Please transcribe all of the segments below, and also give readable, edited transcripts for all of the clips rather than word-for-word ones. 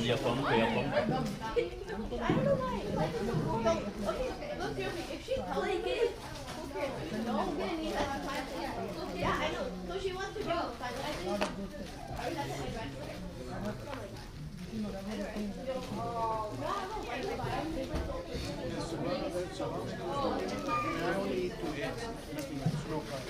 Yapalım da yapalım. I don't know why. Okay, look, if she tells me, who cares? No, yeah, I know. So she wants to go. Fine. I think. Are you not the head I only eat 2 eggs, nothing else, no carb.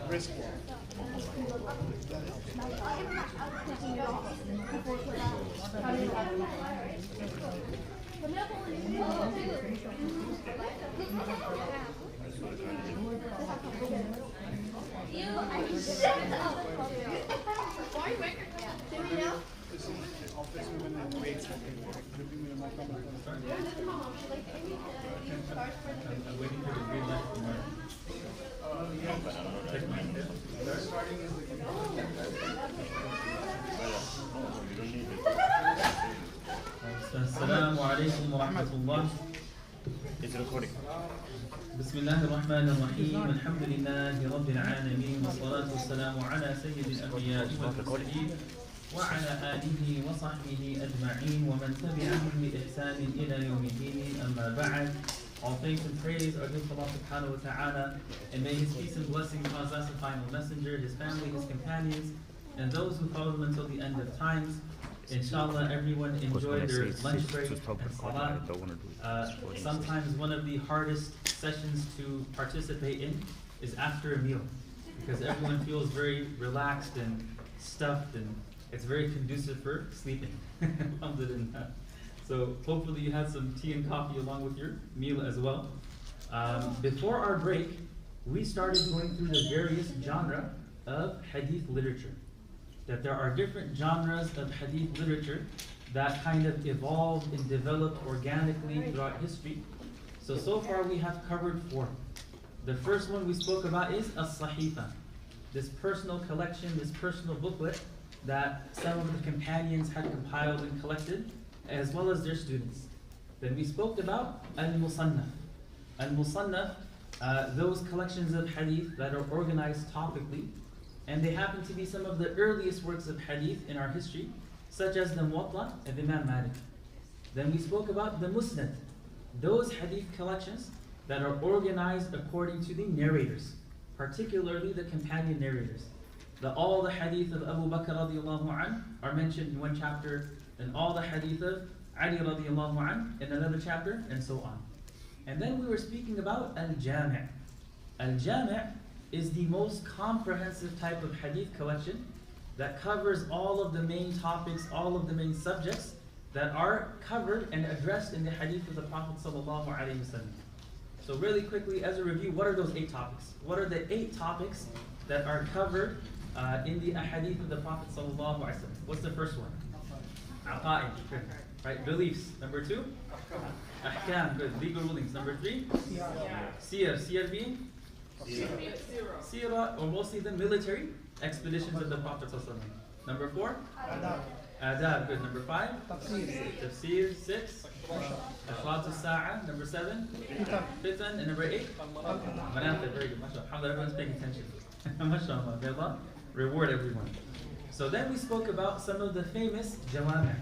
Brisk walk. Office women and weights gripping me in my comment. I'm waiting for the green light from Mark. Starting is السلام عليكم ورحمة الله. It's recording. بسم الله الرحمن الرحيم. الحمد لله رب العالمين والصلاة والسلام على سيد الأنبياء والمرسلين وعلى آله وصحبه أجمعين ومن تبعهم بإحسان إلى يوم الدين. أما بعد. All thanks and praise are due to Allah subhanahu wa ta'ala, and may His peace and blessings cause us the final messenger, His family, His companions, and those who follow them until the end of times. Inshallah, everyone enjoy their lunch break and salah. Sometimes one of the hardest sessions to participate in is after a meal, because everyone feels very relaxed and stuffed, and it's very conducive for sleeping. Alhamdulillah. So hopefully you had some tea and coffee along with your meal as well. Before our break, we started going through the various genre of hadith literature. That there are different genres of hadith literature that kind of evolved and developed organically throughout history. So far we have covered 4. The first one we spoke about is as-sahifa, this personal collection, this personal booklet that some of the companions had compiled and collected, as well as their students. Then we spoke about al-musannaf. Al-musannaf, those collections of hadith that are organized topically, and they happen to be some of the earliest works of hadith in our history, such as the Muwatta of Imam Malik. Then we spoke about the Musnad, those hadith collections that are organized according to the narrators, particularly the companion narrators. All the hadith of Abu Bakr radiallahu anh are mentioned in one chapter, and all the hadith of Ali radiallahu anh in another chapter, and so on. And then we were speaking about al-jami'. Al-jami' is the most comprehensive type of hadith collection that covers all of the main topics, all of the main subjects that are covered and addressed in the hadith of the Prophet sallallahu alaihi wasallam. So really quickly, as a review, what are those 8 topics? What are the 8 topics that are covered in the hadith of the Prophet sallallahu alaihi wasallam? What's the first one? Aqa'id, good. Right, beliefs. Number 2? Ahkam, good. Legal rulings. Number 3? Siyar. Siyar being? Sirah, or mostly the military expeditions of the Prophet ﷺ. Number 4? Adab, good. Number 5? Tafsir. 6? Ashrat al-Sa'a. Number 7? Fitan. And number 8? Manaqib, very good. MashaAllah. Alhamdulillah, everyone's paying attention. MashaAllah. May Allah reward everyone. So then we spoke about some of the famous jawami',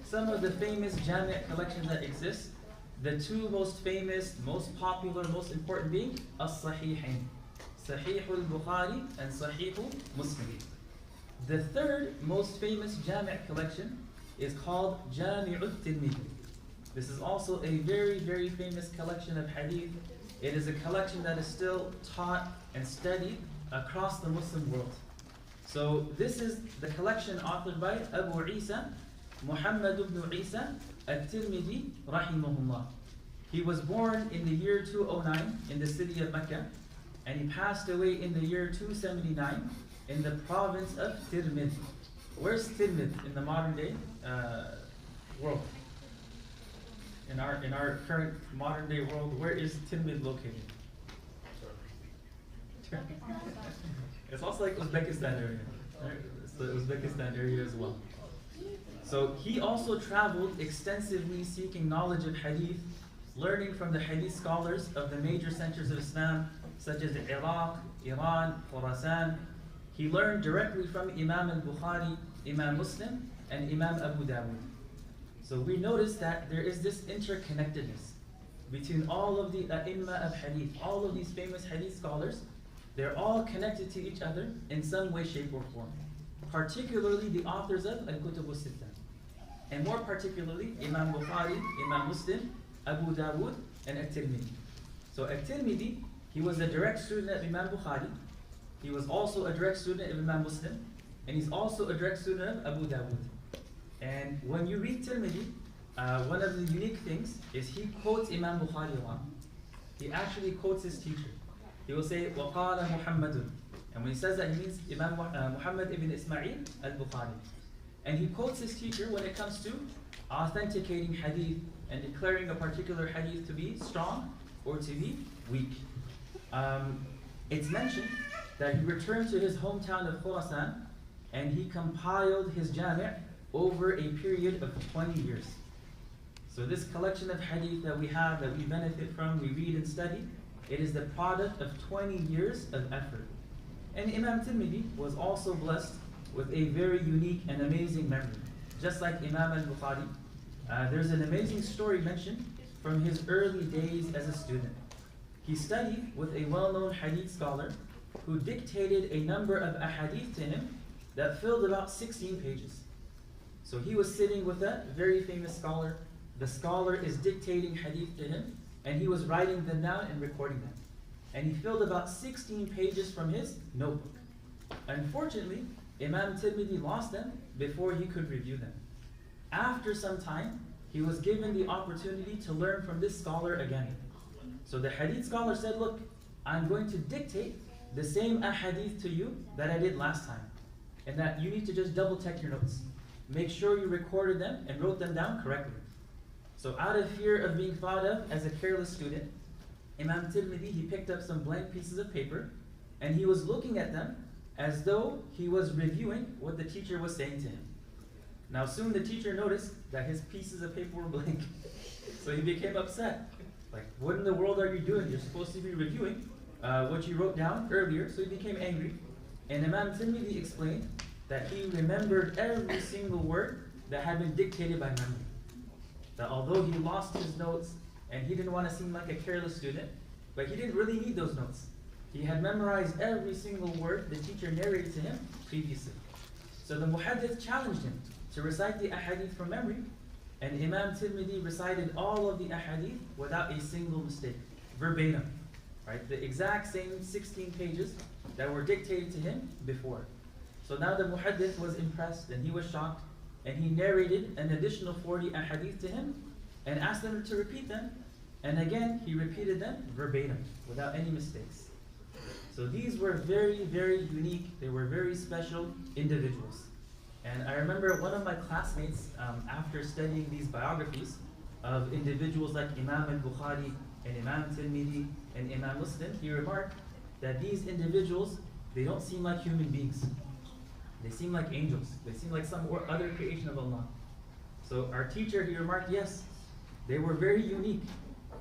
some of the famous jami' collections that exist. The 2 most famous, most popular, most important being as-sahihain, Sahih al-Bukhari and Sahih Muslim. The 3rd most famous jami' collection is called Jami' al-Tirmidhi. This is also a very, very famous collection of hadith. It is a collection that is still taught and studied across the Muslim world. So this is the collection authored by Abu Isa, Muhammad ibn Isa al-Tirmidhi rahimahullah. He was born in the year 209 in the city of Mecca, and he passed away in the year 279 in the province of Tirmidh. Where's Tilmid in the modern day world? In our current modern day world, where is Tilmid located? It's also like Uzbekistan area. Right? It's the Uzbekistan area as well. So he also traveled extensively seeking knowledge of Hadith, learning from the Hadith scholars of the major centers of Islam, such as Iraq, Iran, Khorasan. He learned directly from Imam al-Bukhari, Imam Muslim, and Imam Abu Dawud. So we notice that there is this interconnectedness between all of the A'imma of Hadith, all of these famous Hadith scholars. They're all connected to each other in some way, shape, or form. Particularly the authors of Al-Kutub al-Sittah. And more particularly, Imam Bukhari, Imam Muslim, Abu Dawud, and At-Tirmidhi. So At-Tirmidhi, he was a direct student of Imam Bukhari. He was also a direct student of Imam Muslim. And he's also a direct student of Abu Dawud. And when you read Tirmidhi, one of the unique things is he quotes Imam Bukhari a lot. He actually quotes his teacher. He will say, وَقَالَ مُحَمَّدٌ. And when he says that, he means Imam Muhammad ibn Ismail al-Bukhari. And he quotes his teacher when it comes to authenticating hadith and declaring a particular hadith to be strong or to be weak. It's mentioned that he returned to his hometown of Khorasan and he compiled his jami' over a period of 20 years. So this collection of hadith that we have, that we benefit from, we read and study, it is the product of 20 years of effort. And Imam Tirmidhi was also blessed with a very unique and amazing memory. Just like Imam al-Bukhari, there's an amazing story mentioned from his early days as a student. He studied with a well-known hadith scholar who dictated a number of ahadith to him that filled about 16 pages. So he was sitting with a very famous scholar. The scholar is dictating hadith to him, and he was writing them down and recording them. And he filled about 16 pages from his notebook. Unfortunately, Imam Tirmidhi lost them before he could review them. After some time, he was given the opportunity to learn from this scholar again. So the hadith scholar said, look, I'm going to dictate the same ahadith to you that I did last time. And that you need to just double check your notes. Make sure you recorded them and wrote them down correctly. So out of fear of being thought of as a careless student, Imam Tirmidhi, he picked up some blank pieces of paper and he was looking at them as though he was reviewing what the teacher was saying to him. Now soon the teacher noticed that his pieces of paper were blank. So he became upset. Like, what in the world are you doing? You're supposed to be reviewing what you wrote down earlier. So he became angry. And Imam Tirmidhi explained that he remembered every single word that had been dictated by memory. That although he lost his notes and he didn't want to seem like a careless student, but he didn't really need those notes. He had memorized every single word the teacher narrated to him previously. So the muhaddith challenged him to recite the ahadith from memory, and Imam Tirmidhi recited all of the ahadith without a single mistake, verbatim. Right? The exact same 16 pages that were dictated to him before. So now the muhaddith was impressed and he was shocked, and he narrated an additional 40 ahadith to him and asked him to repeat them. And again, he repeated them verbatim without any mistakes. So these were very, very unique. They were very special individuals. And I remember one of my classmates, after studying these biographies of individuals like Imam al-Bukhari and Imam Tirmidhi and Imam Muslim, he remarked that these individuals, they don't seem like human beings. They seem like angels. They seem like some other creation of Allah. So our teacher, he remarked, yes, they were very unique.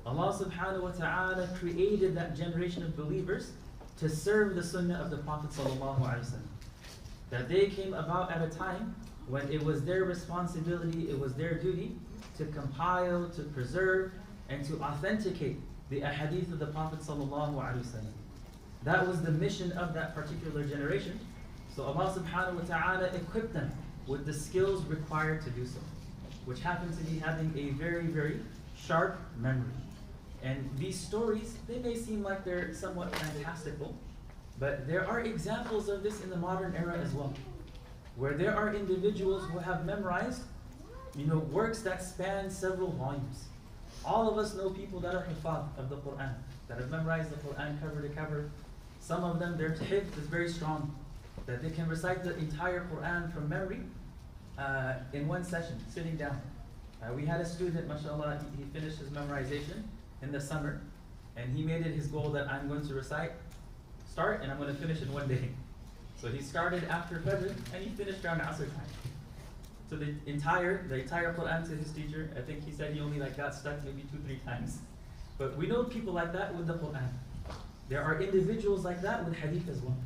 Allah subhanahu wa ta'ala created that generation of believers to serve the sunnah of the Prophet sallallahu alaihi wasallam. That they came about at a time when it was their responsibility, it was their duty to compile, to preserve, and to authenticate the ahadith of the Prophet sallallahu alaihi wasallam. That was the mission of that particular generation. So Allah subhanahu wa ta'ala equipped them with the skills required to do so, which happened to be having a very, very sharp memory. And these stories, they may seem like they're somewhat fantastical, but there are examples of this in the modern era as well, where there are individuals who have memorized, works that span several volumes. All of us know people that are hifadh of the Quran, that have memorized the Quran cover to cover. Some of them, their hifdh is very strong. that they can recite the entire Quran from memory in one session, sitting down. We had a student, mashallah, he finished his memorization in the summer, and he made it his goal that I'm going to start, and I'm going to finish in one day. So he started after Fajr, and he finished around Asr time. So the entire Quran to his teacher, I think he said he only got stuck maybe 2-3 times. But we know people like that with the Quran. There are individuals like that with Hadith as well.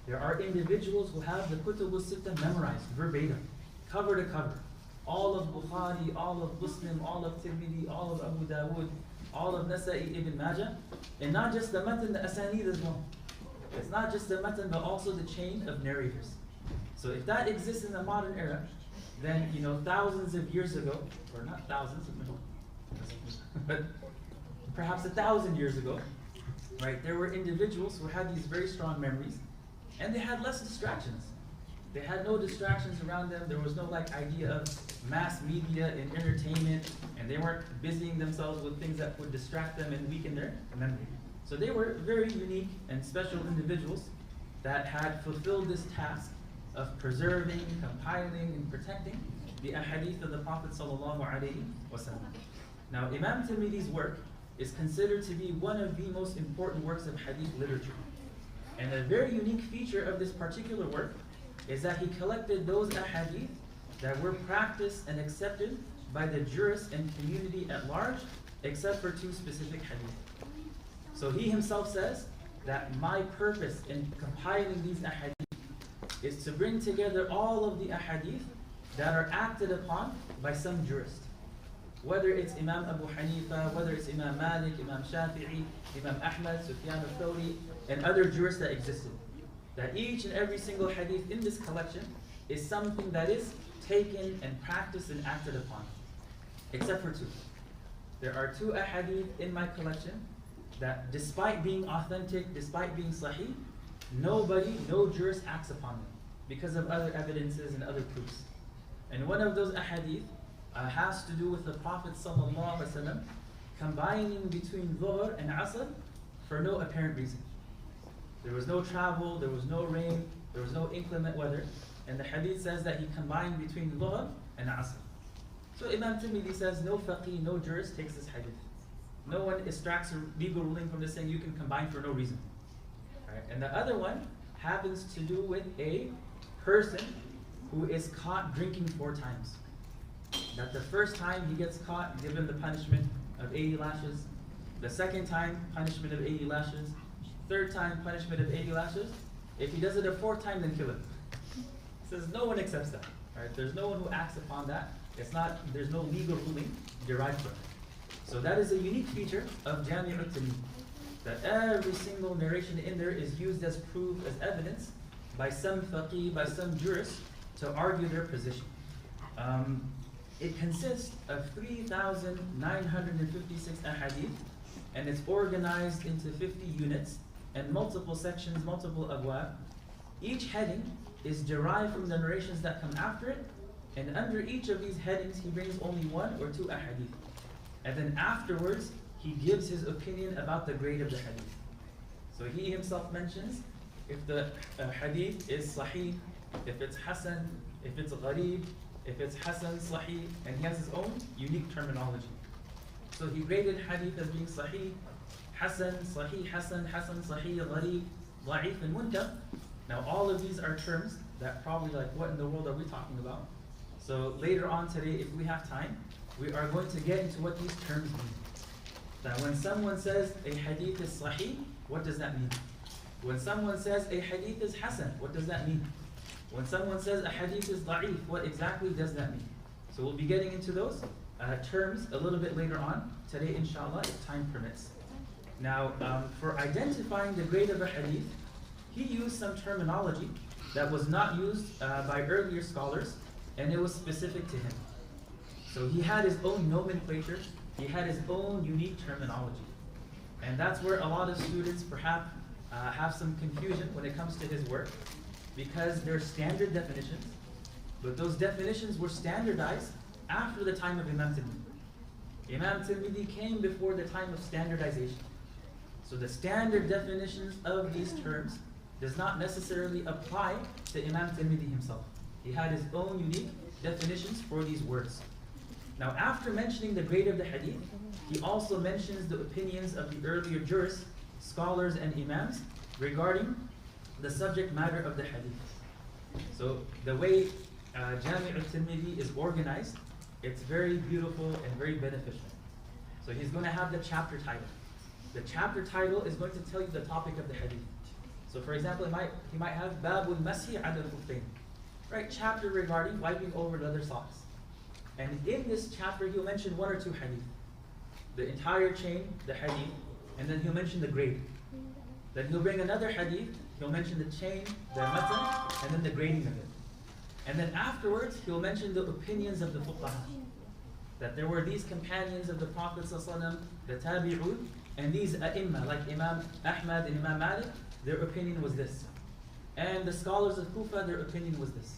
There are individuals who have the Kutub al-Sittah memorized verbatim, cover to cover. All of Bukhari, all of Muslim, all of Tirmidhi, all of Abu Dawood, all of Nasa'i ibn Majah. And not just the matan, the asanid as well. It's not just the matan, but also the chain of narrators. So if that exists in the modern era, then thousands of years ago, or not thousands, but perhaps 1,000 years ago, right, there were individuals who had these very strong memories, and they had less distractions. They had no distractions around them. There was no idea of mass media and entertainment, and they weren't busying themselves with things that would distract them and weaken their memory. So they were very unique and special individuals that had fulfilled this task of preserving, compiling, and protecting the ahadith of the Prophet ﷺ. Now, Imam Tirmidhi's work is considered to be one of the most important works of hadith literature. And a very unique feature of this particular work is that he collected those ahadith that were practiced and accepted by the jurists and community at large, except for 2 specific hadith. So he himself says that my purpose in compiling these ahadith is to bring together all of the ahadith that are acted upon by some jurist. Whether it's Imam Abu Hanifa, whether it's Imam Malik, Imam Shafi'i, Imam Ahmad, Sufyan al-Thawri, and other jurists that existed. That each and every single hadith in this collection is something that is taken and practiced and acted upon. Except for 2. There are 2 ahadith in my collection that despite being authentic, despite being sahih, no jurist acts upon them because of other evidences and other proofs. And one of those ahadith has to do with the Prophet ﷺ combining between Dhuhr and Asr for no apparent reason. There was no travel, there was no rain, there was no inclement weather, and the hadith says that he combined between Dhuhr and Asr. So Imam Tirmidhi says no faqih, no jurist takes this hadith. No one extracts a legal ruling from this saying you can combine for no reason. Right? And the other one happens to do with a person who is caught drinking 4 times. That the first time he gets caught, given the punishment of 80 lashes. The second time, punishment of 80 lashes. Third time, punishment of 80 lashes. If he does it a 4th time, then kill him. He says no one accepts that. Right? There's no one who acts upon that. There's no legal ruling derived from it. So that is a unique feature of Jami' al-Tirmidhi, that every single narration in there is used as proof, as evidence, by some faqih, by some jurist, to argue their position. It consists of 3,956 ahadith, and it's organized into 50 units, and multiple sections, multiple abwab. Each heading is derived from the narrations that come after it, and under each of these headings he brings only 1 or 2 ahadith. And then afterwards, he gives his opinion about the grade of the hadith. So he himself mentions if the hadith is sahih, if it's hasan, if it's gharib, if it's hasan, sahih, and he has his own unique terminology. So he graded hadith as being sahih, hasan, sahih, hasan, sahih, gharib, da'if, and munkar. Now all of these are terms that probably what in the world are we talking about? So later on today, if we have time, we are going to get into what these terms mean. That when someone says a hadith is sahih, what does that mean? When someone says a hadith is hasan, what does that mean? When someone says a hadith is da'if, what exactly does that mean? So we'll be getting into those terms a little bit later on today, inshallah, if time permits. Now, for identifying the grade of a hadith, he used some terminology that was not used by earlier scholars, and it was specific to him. So he had his own nomenclature, he had his own unique terminology. And that's where a lot of students perhaps have some confusion when it comes to his work, because they're standard definitions, but those definitions were standardized after the time of Imam Tirmidhi. Imam Tirmidhi came before the time of standardization. So the standard definitions of these terms, does not necessarily apply to Imam Tirmidhi himself. He had his own unique definitions for these words. Now, after mentioning the grade of the hadith, he also mentions the opinions of the earlier jurists, scholars, and imams regarding the subject matter of the hadith. So the way Jami' al-Tirmidhi is organized, it's very beautiful and very beneficial. So he's going to have the chapter title. The chapter title is going to tell you the topic of the hadith. So for example, he might have Babul Mashi ala al-Khuffayn, right? Chapter regarding wiping over leather socks. And in this chapter, he'll mention one or two hadith. The entire chain, the hadith, and then he'll mention the grade. Then he'll bring another hadith, he'll mention the chain, the matan, and then the grading of it. And then afterwards, he'll mention the opinions of the fuqaha. That there were these companions of the Prophet ﷺ, the tabi'un, and these a'imma, like Imam Ahmad and Imam Malik, their opinion was this. And the scholars of Kufa, their opinion was this.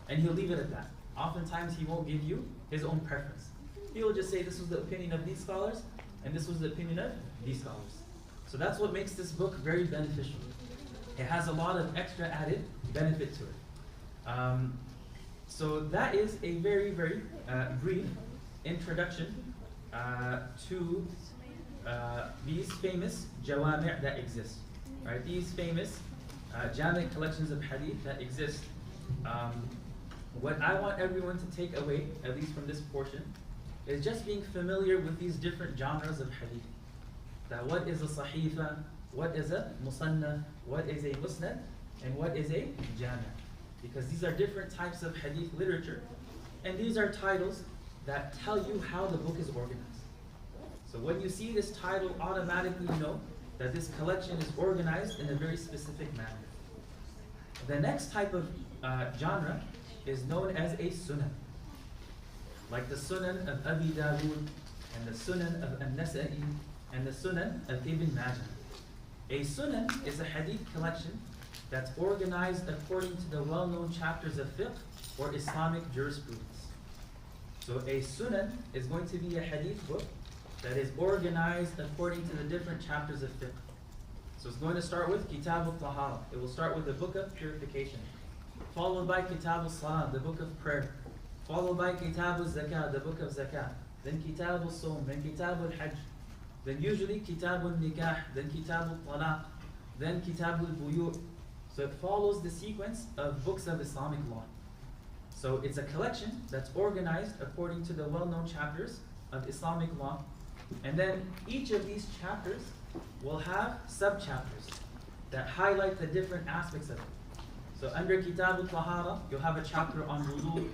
And he'll leave it at that. Oftentimes, he won't give you his own preference. He'll just say this was the opinion of these scholars, and this was the opinion of these scholars. So that's what makes this book very beneficial. It has a lot of extra added benefit to it. So that is a very, very brief introduction to these famous jawami' that exist. Right? These famous jami' collections of hadith that exist. What I want everyone to take away, at least from this portion, is just being familiar with these different genres of hadith. That what is a sahifa, what is a musannaf, what is a musnad, and what is a jami'. Because these are different types of hadith literature, and these are titles that tell you how the book is organized. So when you see this title, automatically you know that this collection is organized in a very specific manner. The next type of genre is known as a sunan. Like the sunan of Abi Dawood, and the sunan of An-Nasa'i, and the sunan of Ibn Majah. A sunan is a hadith collection that's organized according to the well-known chapters of fiqh or Islamic jurisprudence. So a sunan is going to be a hadith book that is organized according to the different chapters of fiqh. So it's going to start with Kitab al-Tahara. It will start with the book of purification, followed by Kitab al-Salah, the book of prayer, followed by Kitab al-Zakah, the book of Zakah, then Kitab al-Sawm, then Kitab al-Hajj, then usually Kitab al-Nikah, then Kitab al-Talaq, then Kitab al-Buyu'. So it follows the sequence of books of Islamic law. So it's a collection that's organized according to the well-known chapters of Islamic law. And then each of these chapters will have sub-chapters that highlight the different aspects of it. So under Kitab al-Tahara, you'll have a chapter on wudu,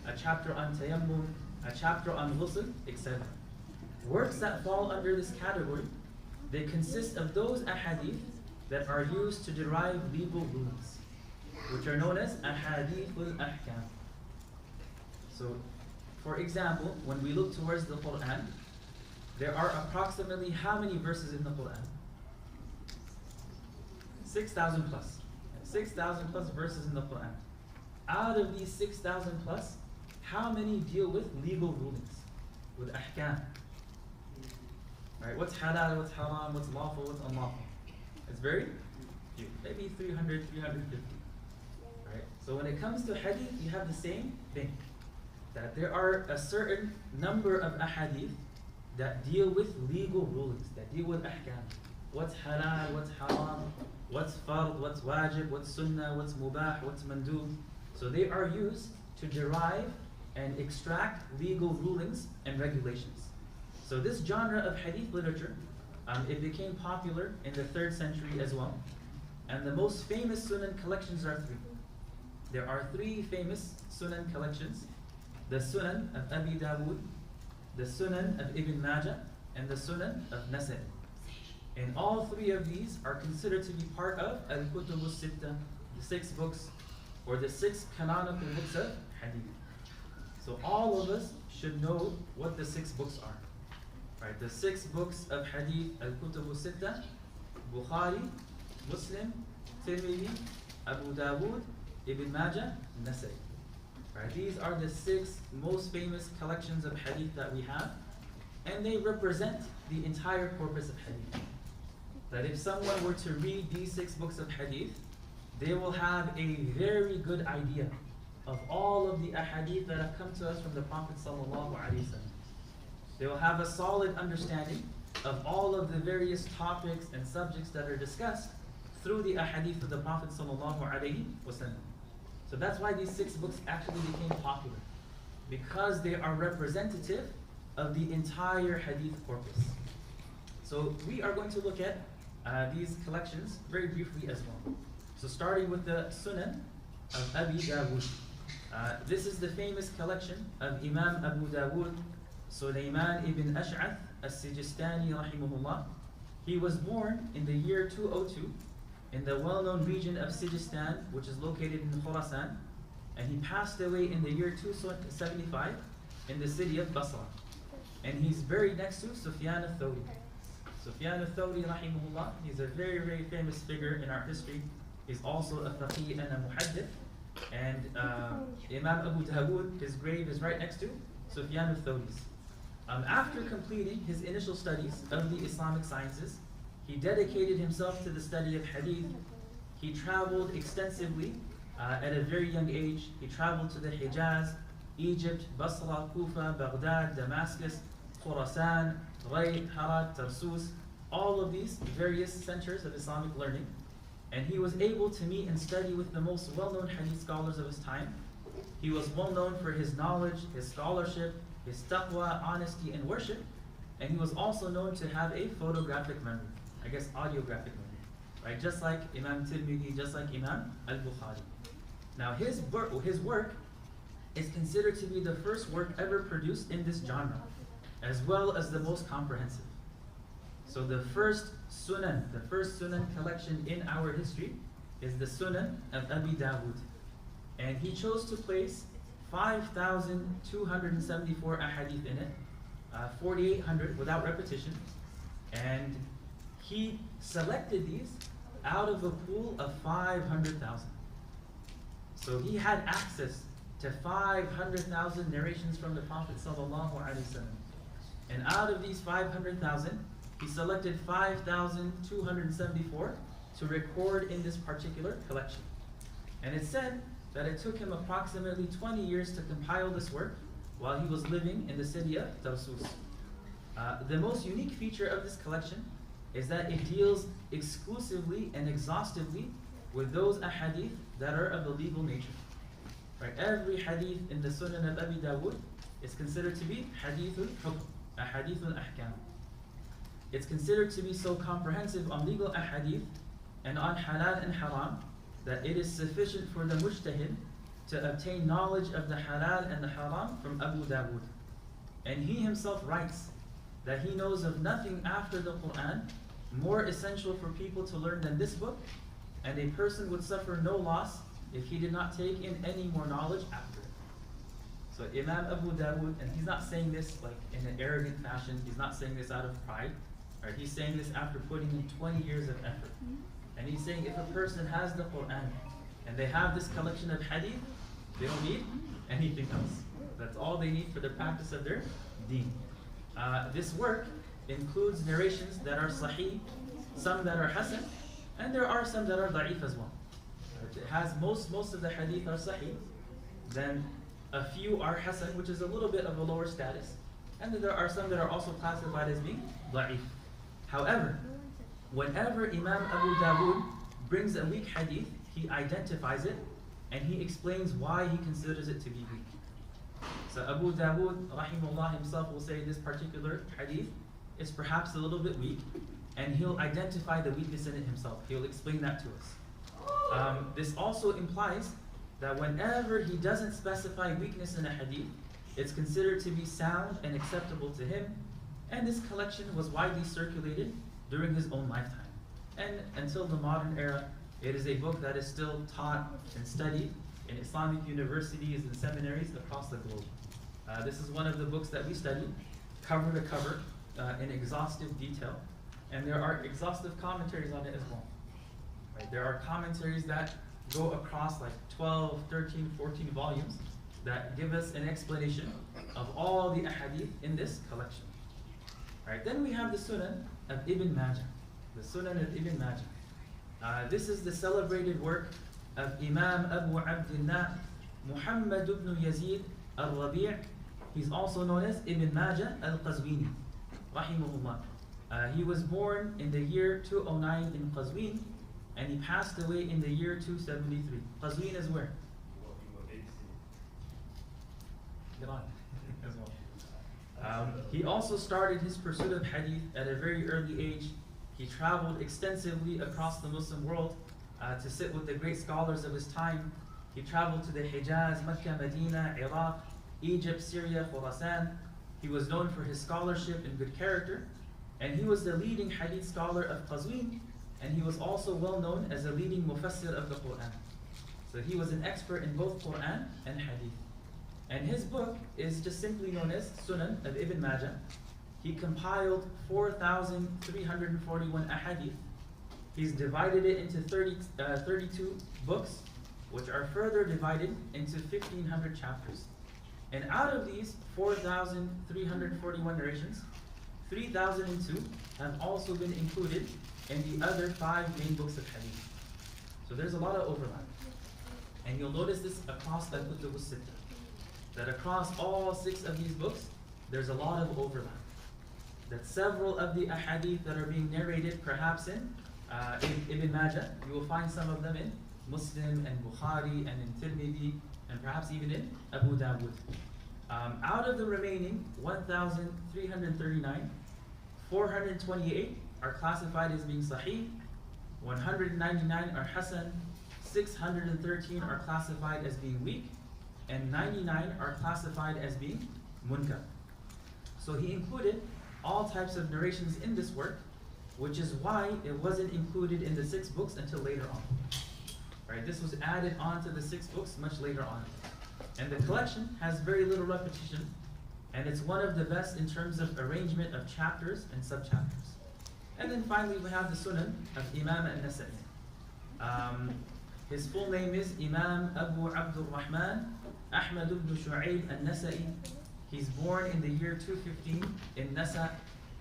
a chapter on tayammum, a chapter on ghusl, etc. Works that fall under this category, they consist of those ahadith that are used to derive legal rulings, which are known as ahadith al-ahkam. So, for example, when we look towards the Quran, there are approximately how many verses in the Quran? 6,000 plus. 6,000 plus verses in the Quran. Out of these 6,000 plus, how many deal with legal rulings, with ahkam? Right? What's halal, what's haram, what's lawful, what's unlawful? It's very few, maybe 300, 350. Right? So when it comes to hadith, you have the same thing. That there are a certain number of ahadith that deal with legal rulings, that deal with ahkam. What's halal, what's haram, what's fard, what's wajib, what's sunnah, what's mubah, what's mandub. So they are used to derive and extract legal rulings and regulations. So this genre of hadith literature, it became popular in the 3rd century as well. And the most famous sunan collections are 3. There are 3 famous sunan collections. The sunan of Abi Dawood, the sunan of Ibn Majah, and the sunan of Nasa'i. And all 3 of these are considered to be part of Al-Kutub al-Sitta, the 6 books, or the 6 canonical books of hadith. So all of us should know what the 6 books are. Right, the 6 books of hadith, Al-Kutub al-Sitta, Bukhari, Muslim, Tirmidhi, Abu Dawood, Ibn Majah, Nasa'i. Right, these are the 6 most famous collections of hadith that we have, and they represent the entire corpus of hadith. That if someone were to read these 6 books of hadith, they will have a very good idea of all of the ahadith that have come to us from the Prophet sallallahu alaihi wasallam. They will have a solid understanding of all of the various topics and subjects that are discussed through the ahadith of the Prophet sallallahu alaihi wasallam. So that's why these 6 books actually became popular, because they are representative of the entire hadith corpus. So we are going to look at these collections very briefly as well. So starting with the Sunan of Abi Dawud. This is the famous collection of Imam Abu Dawud, Sulaiman ibn Ash'ath as-Sijistani rahimahullah. He was born in the year 202 in the well-known region of Sijistan, which is located in Khurasan, and he passed away in the year 275 in the city of Basra. And he's buried next to Sufyan al-Thawri. Sufyan al-Thawri rahimahullah, he's a very, very famous figure in our history. He's also a faqih and a muhaddith. And Imam Abu Dawud, his grave is right next to Sufyan al-Thawri's. After completing his initial studies of the Islamic sciences, he dedicated himself to the study of hadith. He traveled extensively at a very young age. He traveled to the Hijaz, Egypt, Basra, Kufa, Baghdad, Damascus, Khurasan, Ray, Harat, Tarsus, all of these various centers of Islamic learning. And he was able to meet and study with the most well-known hadith scholars of his time. He was well known for his knowledge, his scholarship, his taqwa, honesty, and worship. And he was also known to have a photographic memory, I guess audiographic memory, right? Just like Imam Tirmidhi, just like Imam al-Bukhari. Now his work is considered to be the first work ever produced in this genre, as well as the most comprehensive. So the first sunan collection in our history is the Sunan of Abi Dawud. And he chose to place 5,274 ahadith in it, 4,800 without repetition. And he selected these out of a pool of 500,000. So he had access to 500,000 narrations from the Prophet sallallahu alaihi wasallam. And out of these 500,000, he selected 5,274 to record in this particular collection. And it said that it took him approximately 20 years to compile this work while he was living in the city of Tarsus. The most unique feature of this collection is that it deals exclusively and exhaustively with those ahadith that are of a legal nature. Right? Every hadith in the Sunan of Abi Dawud is considered to be hadithul hukm, ahadithul ahkam. It's considered to be so comprehensive on legal ahadith and on halal and haram that it is sufficient for the mujtahid to obtain knowledge of the halal and the haram from Abu Dawud. And he himself writes that he knows of nothing after the Quran more essential for people to learn than this book, and a person would suffer no loss if he did not take in any more knowledge after it. So Imam Abu Dawud, and he's not saying this like in an arrogant fashion, he's not saying this out of pride, right? He's saying this after putting in 20 years of effort. And he's saying if a person has the Quran and they have this collection of hadith, they don't need anything else. That's all they need for the practice of their deen. This work includes narrations that are sahih, some that are hasan, and there are some that are da'if as well. It has most of the hadith are sahih, then a few are hasan, which is a little bit of a lower status, and then there are some that are also classified as being da'if. However, whenever Imam Abu Dawud brings a weak hadith, he identifies it and he explains why he considers it to be weak. So Abu Dawud rahimahullah himself will say this particular hadith is perhaps a little bit weak, and he'll identify the weakness in it himself. He'll explain that to us. This also implies that whenever he doesn't specify weakness in a hadith, it's considered to be sound and acceptable to him, and this collection was widely circulated during his own lifetime. And until the modern era, it is a book that is still taught and studied in Islamic universities and seminaries across the globe. This is one of the books that we study, cover to cover, in exhaustive detail, and there are exhaustive commentaries on it as well. Right? There are commentaries that go across like 12, 13, 14 volumes that give us an explanation of all the ahadith in this collection. Right? Then we have the Sunan of Ibn Majah. The Sunan of Ibn Majah. This is the celebrated work of Imam Abu Abdullah Muhammad ibn Yazid al-Rabi'. He's also known as Ibn Majah al-Qazwini, rahimahullah. He was born in the year 209 in Qazwin, and he passed away in the year 273. Qazwin is where? Iran as well. He also started his pursuit of hadith at a very early age. He traveled extensively across the Muslim world to sit with the great scholars of his time. He traveled to the Hijaz, Mecca, Medina, Iraq, Egypt, Syria, Khurasan. He was known for his scholarship and good character, and he was the leading hadith scholar of Qazwin, and he was also well known as a leading mufassir of the Quran. So he was an expert in both Quran and hadith. And his book is just simply known as Sunan of Ibn Majah. He compiled 4,341 ahadith. He's divided it into 32 books, which are further divided into 1,500 chapters. And out of these 4,341 narrations, 3,002 have also been included in the other 5 main books of hadith. So there's a lot of overlap. And you'll notice this across the Kutub al-Sittah, that across all 6 of these books, there's a lot of overlap. That several of the ahadith that are being narrated, perhaps in Ibn Majah, you will find some of them in Muslim and Bukhari and in Tirmidhi, and perhaps even in Abu Dawud. Out of the remaining 1,339, 428 are classified as being Sahih, 199 are Hasan, 613 are classified as being weak, and 99 are classified as being Munkar. So he included all types of narrations in this work, which is why it wasn't included in the 6 books until later on. Right, this was added on to the 6 books much later on. And the collection has very little repetition, and it's one of the best in terms of arrangement of chapters and sub-chapters. And then finally we have the Sunan of Imam al-Nasa'i. His full name is Imam Abu Abdul Rahman Ahmad ibn Shu'aib al-Nasa'i. He's born in the year 215 in Nasa,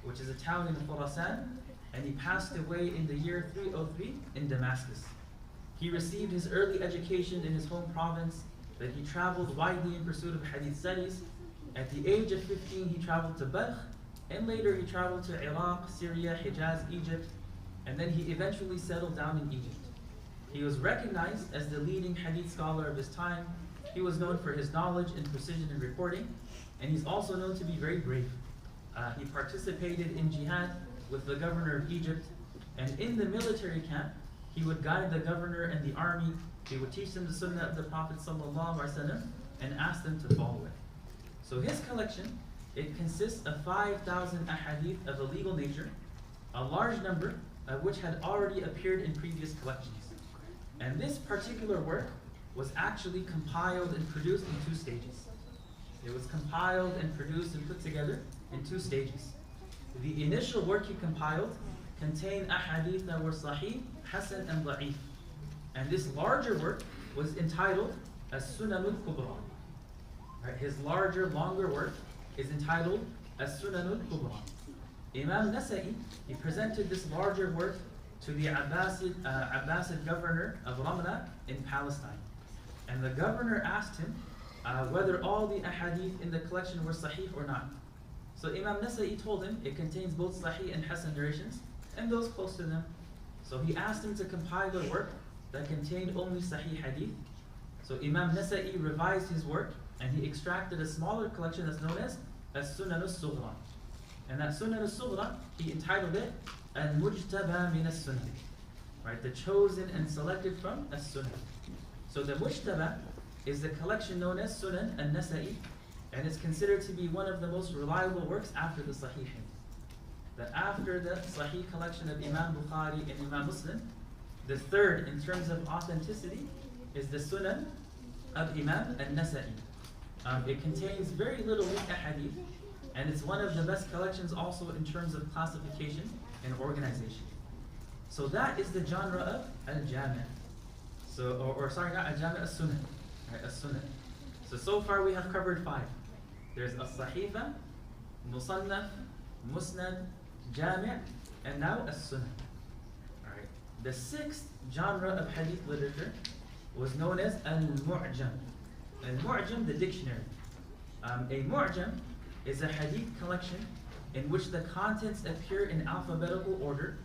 which is a town in Khurasan, and he passed away in the year 303 in Damascus. He received his early education in his home province, then he traveled widely in pursuit of hadith studies. At the age of 15, he traveled to Balkh, and later he traveled to Iraq, Syria, Hijaz, Egypt, and then he eventually settled down in Egypt. He was recognized as the leading hadith scholar of his time. He was known for his knowledge and precision in reporting, and he's also known to be very brave. He participated in jihad with the governor of Egypt, and in the military camp, he would guide the governor and the army. He would teach them the sunnah of the Prophet ﷺ and ask them to follow it. So his collection, it consists of 5,000 ahadith of a legal nature, a large number of which had already appeared in previous collections. And this particular work was actually compiled and produced in 2 stages. It was compiled and produced and put together in 2 stages. The initial work he compiled contained ahadith that were sahih, hasan, and da'if. And this larger work was entitled As-Sunan al-Kubra. Right, his larger, longer work is entitled As-Sunan al-Kubra. Imam Nasa'i, he presented this larger work to the Abbasid governor of Ramla in Palestine. And the governor asked him whether all the ahadith in the collection were sahih or not. So Imam Nasa'i told him it contains both sahih and hasan narrations, and those close to them. So he asked him to compile a work that contained only sahih hadith. So Imam Nasa'i revised his work, and he extracted a smaller collection that's known as As-Sunan al-Sughra. And that Sunan al-Sughra, he entitled it Al-Mujtaba min as-Sunan. Right, the chosen and selected from as-Sunan. So the Mujtaba is the collection known as Sunan al-Nasa'i, and it's considered to be one of the most reliable works after the Sahihain. That after the Sahih collection of Imam Bukhari and Imam Muslim, the third in terms of authenticity is the Sunan of Imam al-Nasa'i. It contains very little weak ahadith, and it's one of the best collections also in terms of classification and organization. So that is the genre of al-Jami'. So, sorry, not al-Jami', as-Sunan. Right, as-Sunan. So far we have covered 5. There's as-Sahifa, Musannaf, Musnad, Jami', and now as-Sunan. Alright. The 6th genre of hadith literature was known as al-mu'jam. Al-mu'jam, the dictionary. A mu'jam is a hadith collection in which the contents appear in alphabetical order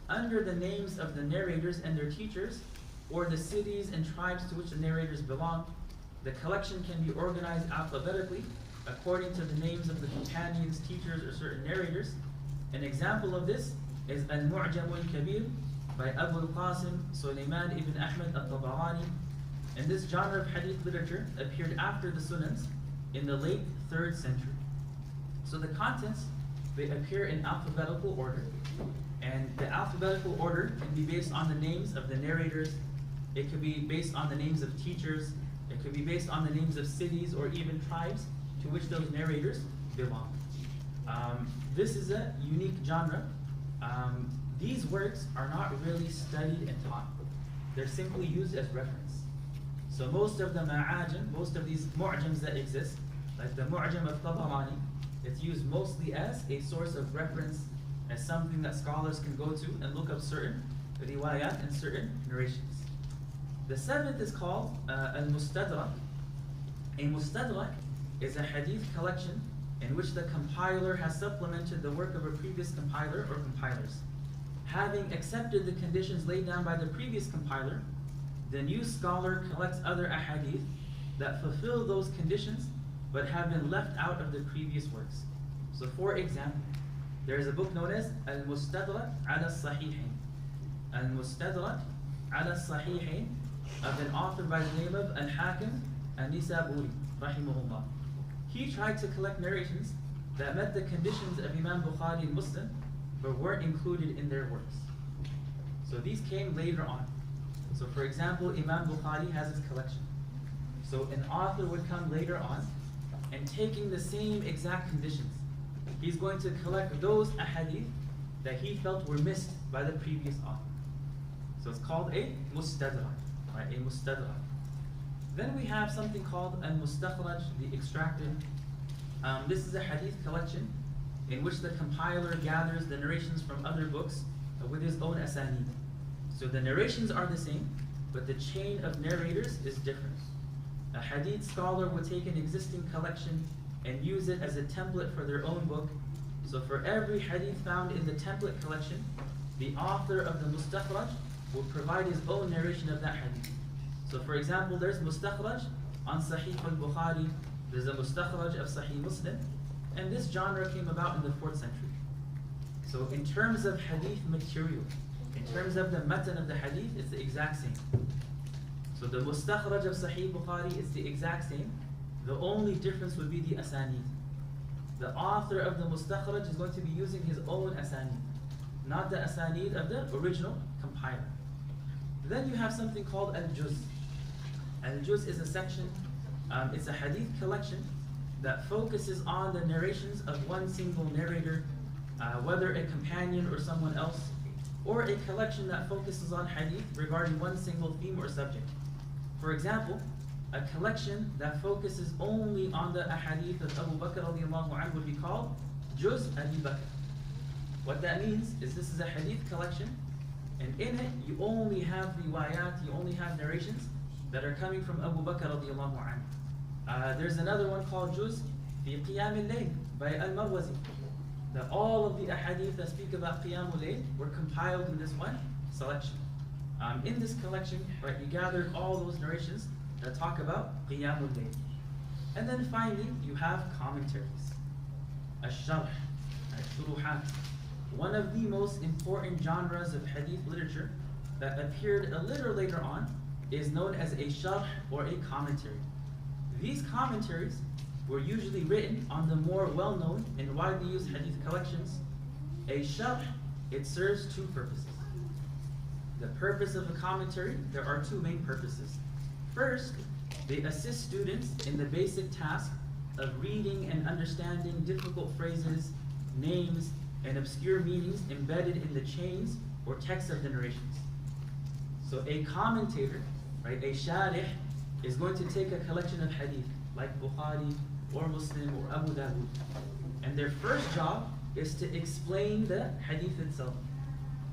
under the names of the narrators and their teachers, or the cities and tribes to which the narrators belong. The collection can be organized alphabetically according to the names of the companions, teachers, or certain narrators. An example of this is Al-Mu'jam al-Kabir by Abu al-Qasim Sulaiman ibn Ahmad al-Tabarani. And this genre of hadith literature appeared after the Sunans in the late 3rd century. So the contents, they appear in alphabetical order, and the alphabetical order can be based on the names of the narrators, it could be based on the names of teachers, it could be based on the names of cities or even tribes to which those narrators belong. This is a unique genre. These works are not really studied and taught. They're simply used as reference. So most of the ma'ajim, most of these mu'jams that exist, like the mu'jam of Tabarani, it's used mostly as a source of reference, as something that scholars can go to and look up certain riwayat and certain narrations. The 7th is called al-Mustadrak. A Mustadrak is a hadith collection in which the compiler has supplemented the work of a previous compiler or compilers. Having accepted the conditions laid down by the previous compiler, the new scholar collects other ahadith that fulfill those conditions but have been left out of the previous works. So for example, there is a book known as Al-Mustadrak ala Sahihain. Al-Mustadrak ala Sahihain, of an author by the name of Al-Hakim An-Nisaburi, rahimahullah. He tried to collect narrations that met the conditions of Imam Bukhari and Muslim, but weren't included in their works. So these came later on. So for example, Imam Bukhari has his collection. So an author would come later on, and taking the same exact conditions, he's going to collect those ahadith that he felt were missed by the previous author. So it's called a mustadrak, right? A mustadrak. Then we have something called al-mustakhraj, the extracted. This is a hadith collection in which the compiler gathers the narrations from other books with his own asanid. So the narrations are the same, but the chain of narrators is different. A hadith scholar would take an existing collection and use it as a template for their own book. So for every hadith found in the template collection, the author of the mustakhraj will provide his own narration of that hadith. So for example, there's mustakhraj on Sahih al-Bukhari, there's a mustakhraj of Sahih Muslim, and this genre came about in the 4th century. So in terms of hadith material, in terms of the matan of the hadith, it's the exact same. So the mustakhraj of Sahih Bukhari is the exact same. The only difference would be the asanid. The author of the mustakhraj is going to be using his own asanid, not the asanid of the original compiler. Then you have something called al-juz. Al-juz is a section, it's a hadith collection that focuses on the narrations of one single narrator, whether a companion or someone else, or a collection that focuses on hadith regarding one single theme or subject. For example, a collection that focuses only on the ahadith of Abu Bakr radiallahu anhu would be called Juz Abi Bakr. What that means is this is a hadith collection, and in it you only have riwayat, you only have narrations that are coming from Abu Bakr radiallahu anhu. There's another one called Juz fi Qiyam al-Layl by Al-Marwazi. That all of the ahadith that speak about Qiyam al-Layl were compiled in this one selection. In this collection, right, you gathered all those narrations that talk about Qiyam al-Layl. And then finally, you have commentaries. Ash-Sharh, Ash-Shuruhat. One of the most important genres of hadith literature that appeared a little later on is known as a sharh or a commentary. These commentaries were usually written on the more well-known and widely used hadith collections. A sharh, it serves two purposes. The purpose of a commentary, there are two main purposes. First, they assist students in the basic task of reading and understanding difficult phrases, names, and obscure meanings embedded in the chains or text of the narrations. So a commentator, right, a sharih, is going to take a collection of hadith, like Bukhari or Muslim or Abu Dawud. And their first job is to explain the hadith itself.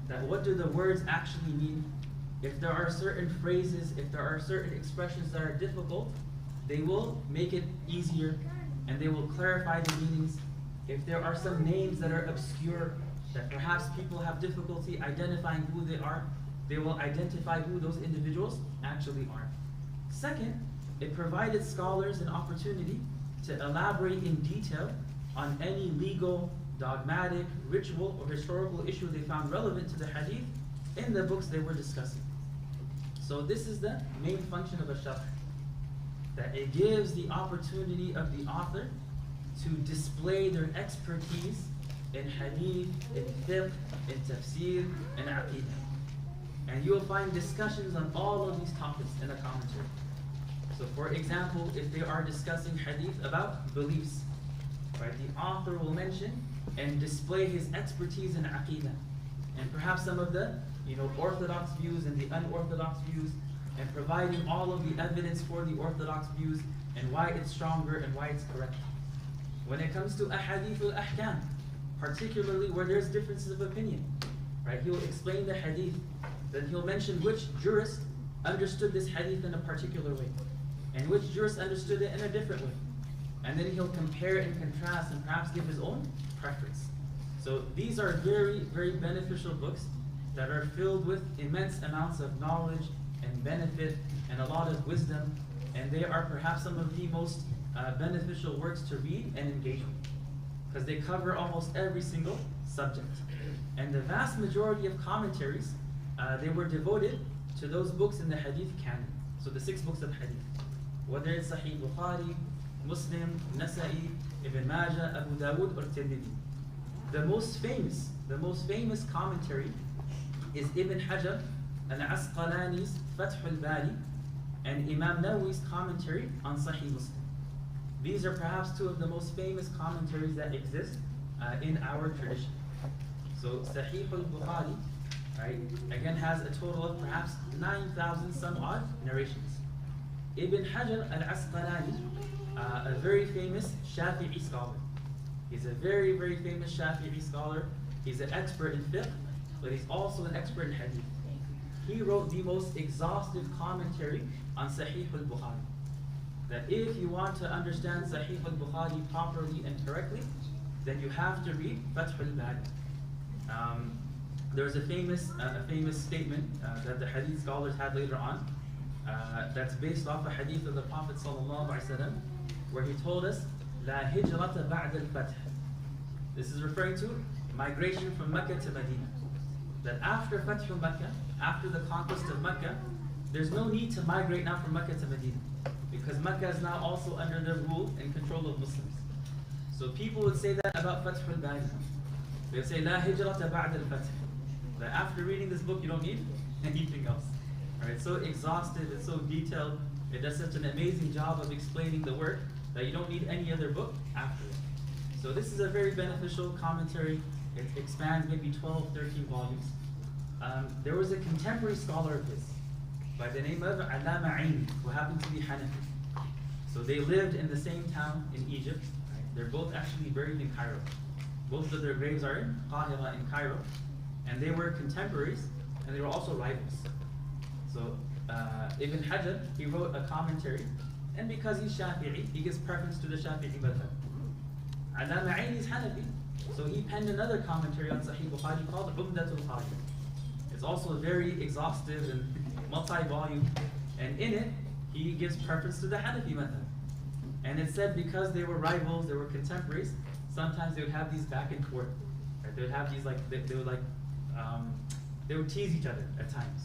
That what do the words actually mean? If there are certain phrases, if there are certain expressions that are difficult, they will make it easier and they will clarify the meanings. If there are some names that are obscure, that perhaps people have difficulty identifying who they are, they will identify who those individuals actually are. Second, it provided scholars an opportunity to elaborate in detail on any legal, dogmatic, ritual, or historical issue they found relevant to the hadith in the books they were discussing. So this is the main function of a sharh, that it gives the opportunity of the author to display their expertise in hadith, in fiqh, in tafsir, in aqidah. And you will find discussions on all of these topics in the commentary. So for example, if they are discussing hadith about beliefs, right, the author will mention and display his expertise in aqidah, and perhaps some of the orthodox views and the unorthodox views, and providing all of the evidence for the orthodox views and why it's stronger and why it's correct. When it comes to ahadith al-ahkam, particularly where there's differences of opinion, right, he'll explain the hadith, then he'll mention which jurist understood this hadith in a particular way, and which jurist understood it in a different way. And then he'll compare and contrast and perhaps give his own preference. So these are very, very beneficial books that are filled with immense amounts of knowledge and benefit and a lot of wisdom, and they are perhaps some of the most beneficial works to read and engage with, because they cover almost every single subject. And the vast majority of commentaries, they were devoted to those books in the hadith canon. So the 6 books of hadith, whether it's Sahih Bukhari, Muslim, Nasa'i, Ibn Majah, Abu Dawood, or Tirmidhi. The most famous commentary is Ibn Hajar al-Asqalani's Fath al-Bari and Imam Nawawi's commentary on Sahih Muslim. These are perhaps 2 of the most famous commentaries that exist in our tradition. So Sahih al-Bukhari, right, again has a total of perhaps 9,000 some odd narrations. Ibn Hajar al-Asqalani, a very famous Shafi'i scholar. He's a very, very famous Shafi'i scholar. He's an expert in fiqh, but he's also an expert in hadith. He wrote the most exhaustive commentary on Sahih al-Bukhari. That if you want to understand Sahih al-Bukhari properly and correctly, then you have to read Fath al-Bari. There's a famous statement that the hadith scholars had later on, that's based off a hadith of the Prophet ﷺ, where he told us, La hijrata ba'd al-fath. This is referring to migration from Mecca to Medina. That after Fath Makkah, after the conquest of Mecca, there's no need to migrate now from Mecca to Medina, because Mecca is now also under the rule and control of Muslims. So people would say that about Fath al-Bari. They would say, La hijrata ba'd al-fath. That after reading this book, you don't need anything else. Right? It's so exhaustive, it's so detailed, it does such an amazing job of explaining the work that you don't need any other book after it. So this is a very beneficial commentary. It expands maybe 12, 13 volumes. There was a contemporary scholar of his by the name of Allama Aini, who happened to be Hanafi. So they lived in the same town in Egypt. Right? They're both actually buried in Cairo. Both of their graves are in Qahira in Cairo. And they were contemporaries, and they were also rivals. So Ibn Hajar, he wrote a commentary, and because he's Shafi'i, he gives preference to the Shafi'i madhab. Allama Aini is Hanafi, so he penned another commentary on Sahih Bukhari called Umdatul Qari. It's also very exhaustive and multi-volume, and in it, he gives preference to the Hanafi madhab. And it said because they were rivals, they were contemporaries, sometimes they would have these back and forth. Right? They would have these they would tease each other at times.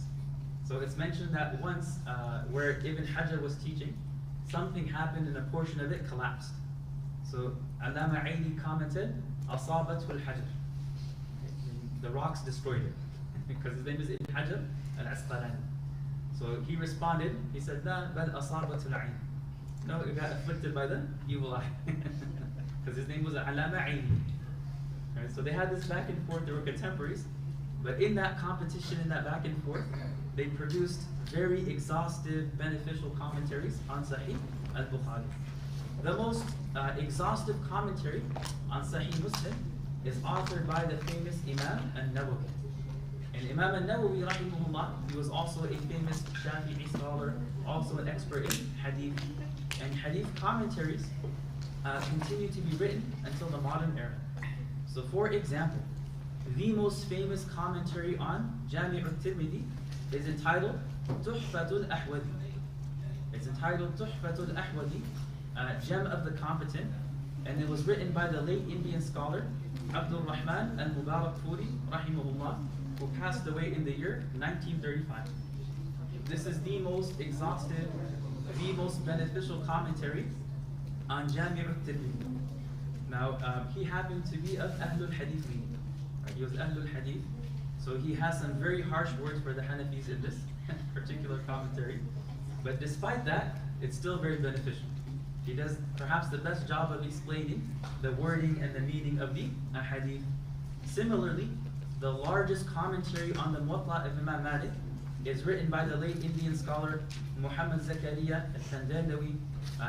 So it's mentioned that once where Ibn Hajar was teaching, something happened and a portion of it collapsed. So Allama Aini commented, Asabat al-Hajar. The rocks destroyed it. Because his name is Ibn Hajar al-Asqalani. So he responded, he said, La bal asabat al-Ain. No, it got afflicted by the evil eye. Because his name was Allama Aini. Right, so they had this back and forth, they were contemporaries. But in that competition, in that back and forth, they produced very exhaustive, beneficial commentaries on Sahih al-Bukhari. The most exhaustive commentary on Sahih Muslim is authored by the famous Imam al-Nawawi. And And Imam al-Nawawi rahimahullah, he was also a famous Shafi'i scholar, also an expert in hadith. And hadith commentaries continue to be written until the modern era. So for example, the most famous commentary on Jami' al-Tirmidhi is entitled Tuhfatul Ahwadi. It's entitled Tuhfatul Ahwadi, Gem of the Competent, and it was written by the late Indian scholar Abdul Rahman al-Mubarak Puri rahimahullah, who passed away in the year 1935. This is the most exhaustive, the most beneficial commentary on Jami' al-Tirmidhi. Now, he happened to be of Ahlul Hadith meaning. Right? He was Ahlul Hadith, so he has some very harsh words for the Hanafis in this particular commentary. But despite that, it's still very beneficial. He does perhaps the best job of explaining the wording and the meaning of the hadith. Similarly, the largest commentary on the Muwatta of Imam Malik is written by the late Indian scholar Muhammad Zakaria al-Sandandawi.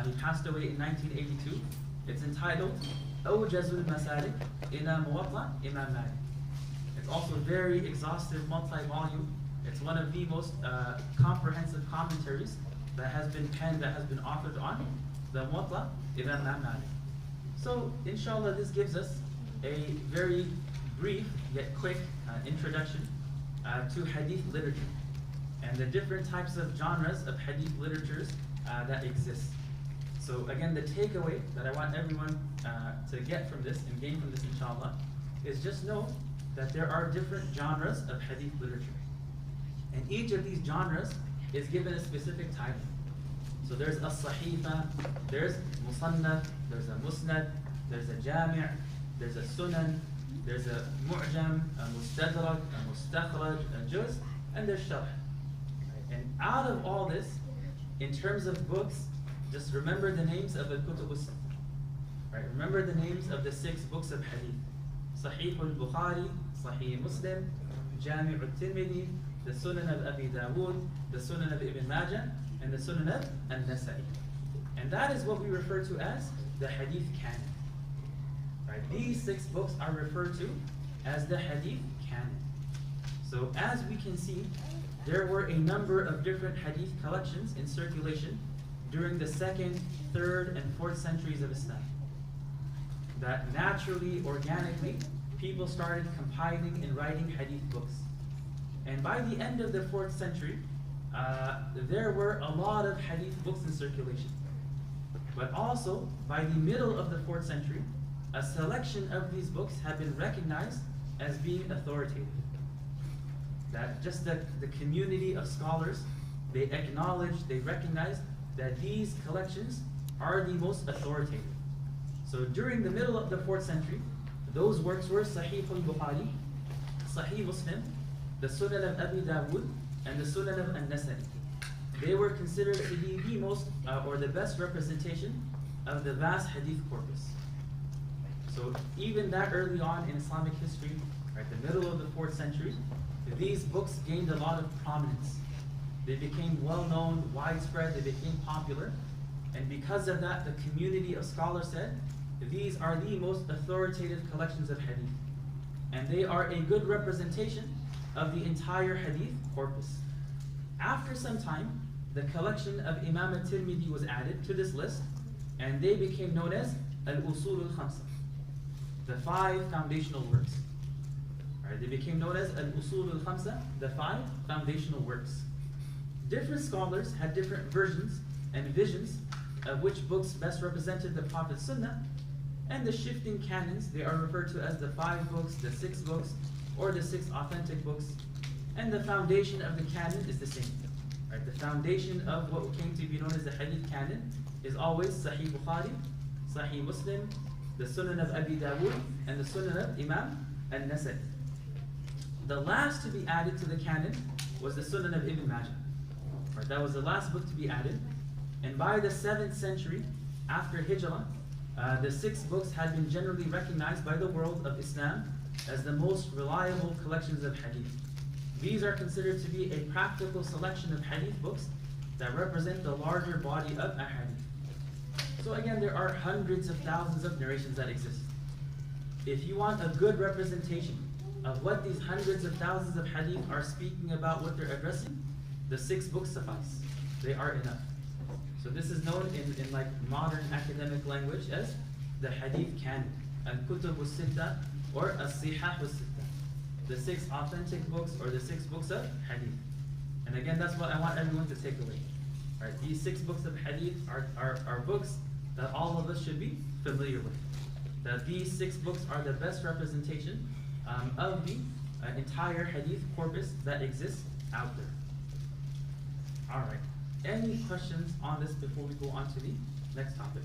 He passed away in 1982. It's entitled Awjazul Masalik ila Muwatta Imam Malik. It's also very exhaustive, multi-volume. It's one of the most comprehensive commentaries that has been penned, that has been authored on the Muwatta Imam Malik. So, inshallah, this gives us a very brief yet quick introduction to hadith literature and the different types of genres of hadith literatures that exist. So again, the takeaway that I want everyone to get from this and gain from this, inshallah, is just know that there are different genres of hadith literature. And each of these genres is given a specific title. So there's a sahifa, there's musannaf, there's a musnad, there's a jami', there's a sunan, there's a mu'jam, a mustadrak, a mustakhraj, a juz, and there's sharh. And out of all this, in terms of books, just remember the names of the kutub as-sittah. Right? Remember the names of the 6 books of hadith. Sahih al-Bukhari, Sahih Muslim, Jami' al-Tirmidhi, the Sunan of Abi Dawood, the Sunan of Ibn Majah, and the Sunan of An-Nasa'i. And that is what we refer to as the hadith canon. Right? These 6 books are referred to as the hadith canon. So as we can see, there were a number of different hadith collections in circulation during the 2nd, 3rd, and 4th centuries of Islam. That naturally, organically, people started compiling and writing hadith books. And by the end of the 4th century, there were a lot of hadith books in circulation. But also, by the middle of the 4th century, a selection of these books have been recognized as being authoritative. That just the community of scholars, they acknowledge, they recognize that these collections are the most authoritative. So during the middle of the 4th century, those works were Sahih al-Bukhari, Sahih Muslim, the Sunan of Abi Dawood, and the Sunan of An-Nasa'i. They were considered to be the most, or the best representation of the vast hadith corpus. So even that early on in Islamic history, right, the middle of the 4th century, these books gained a lot of prominence. They became well-known, widespread, they became popular. And because of that, the community of scholars said, these are the most authoritative collections of hadith. And they are a good representation of the entire hadith corpus. After some time, the collection of Imam al-Tirmidhi was added to this list, and they became known as al-Usul al-Khamsa, the 5 foundational works. Right, they became known as al-Usul al-Khamsa, the 5 foundational works. Different scholars had different versions and visions of which books best represented the Prophet's Sunnah, and the shifting canons, they are referred to as the 5 books, the 6 books, or the 6 authentic books. And the foundation of the canon is the same. Right? The foundation of what came to be known as the Hadith canon is always Sahih Bukhari, Sahih Muslim, the Sunan of Abi Dawood, and the Sunan of Imam An-Nasa'i. The last to be added to the canon was the Sunan of Ibn Majah. Right? That was the last book to be added. And by the 7th century, after Hijrah, the 6 books had been generally recognized by the world of Islam as the most reliable collections of hadith. These are considered to be a practical selection of hadith books that represent the larger body of ahadith. So again, there are hundreds of thousands of narrations that exist. If you want a good representation of what these hundreds of thousands of hadith are speaking about, what they're addressing, the 6 books suffice. They are enough. So this is known in like modern academic language as the hadith canon, al-kutub al-sitta or as-sihah al-sitta, the 6 authentic books or the 6 books of hadith. And again, that's what I want everyone to take away. All right, these 6 books of hadith are books that all of us should be familiar with. That these 6 books are the best representation of the entire hadith corpus that exists out there. All right. Any questions on this before we go on to the next topic?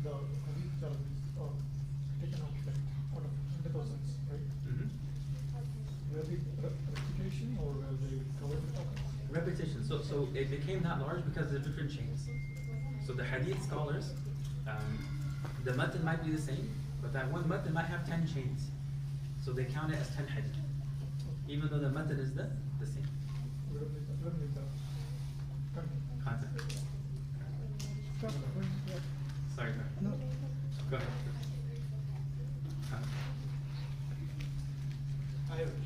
The hadith are taken out of 100%, right? Will be repetition or will they cover the topic? Repetition. So it became that large because of different chains. So the hadith scholars, the matan might be the same, but that one matan might have 10 chains. So they count it as 10 hadith, even though the matan is the same. Content. Sorry, No. go ahead.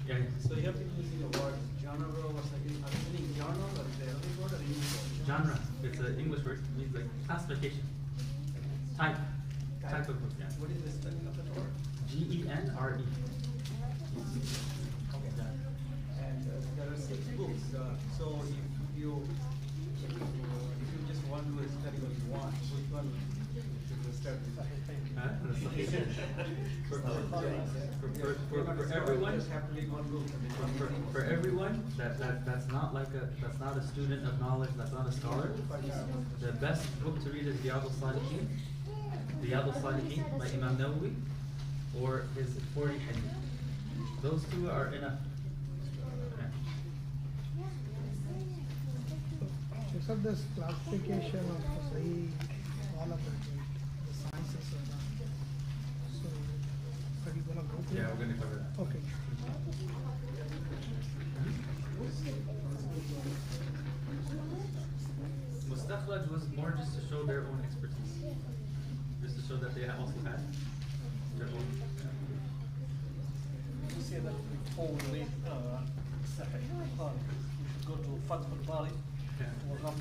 Yeah. So you have been using the word genre or something. Are you meaning genre or the Arabic word or the English word? Genre. It's an English word. It means like classification. Type. Type of book, yeah. What is the spelling of that word? G-E-N-R-E. Okay. And there are 6 books. So if you just want to study what you want, which one should you start with? For everyone, for everyone that's not a student of knowledge, that's not a scholar, the best book to read is Riyadh al-Salihin, by Imam Nawawi, or his 40 hadith. Those 2 are enough. You said this classification of Sahih, all of it, the sciences are done. So, are you gonna go through? Yeah, we're going to cover that. Okay. Mustakhraj was more just to show their own expertise, just to show that they also had their own. You say that before we read Sahih Bukhari, we should go to Fath al-Bari. Will help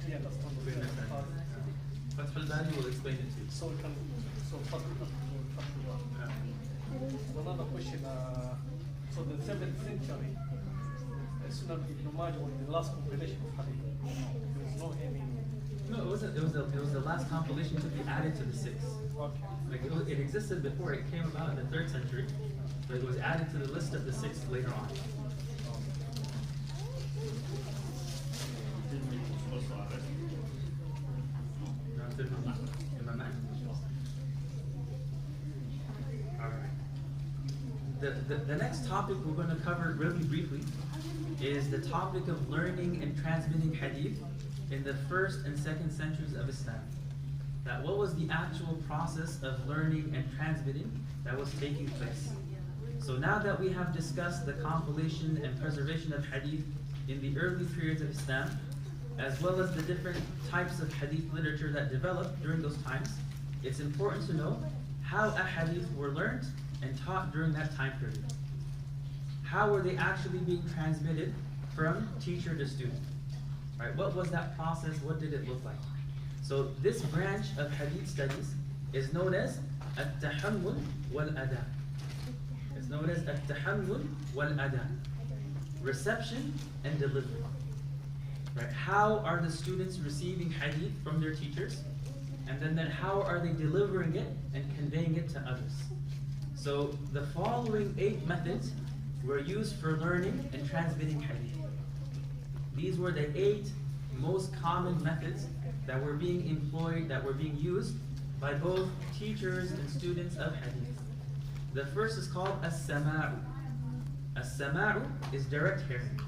clear understand the Bukhari. Fath al-Bari will explain it to you. So we can, Fath al-Bari. Another question, so the 7th century, Sunan Ibn Majah was the last compilation of hadith. There was no any. No, it was the last compilation to be added to the 6. Okay. Like it existed before, it came about in the 3rd century, but it was added to the list of the 6 later on. The next topic we're going to cover really briefly is the topic of learning and transmitting hadith in the 1st and 2nd centuries of Islam. That what was the actual process of learning and transmitting that was taking place. So now that we have discussed the compilation and preservation of hadith in the early periods of Islam, as well as the different types of hadith literature that developed during those times, it's important to know how hadith were learned and taught during that time period. How were they actually being transmitted from teacher to student? Right? What was that process? What did it look like? So this branch of hadith studies is known as at-tahammul wal-ada. It's known as at-tahammul wal-ada. Reception and delivery. Right? How are the students receiving hadith from their teachers? And then how are they delivering it and conveying it to others? So the following 8 methods were used for learning and transmitting hadith. These were the 8 most common methods that were being employed, that were being used by both teachers and students of hadith. The first is called as-sama'u. As-sama'u is direct hearing.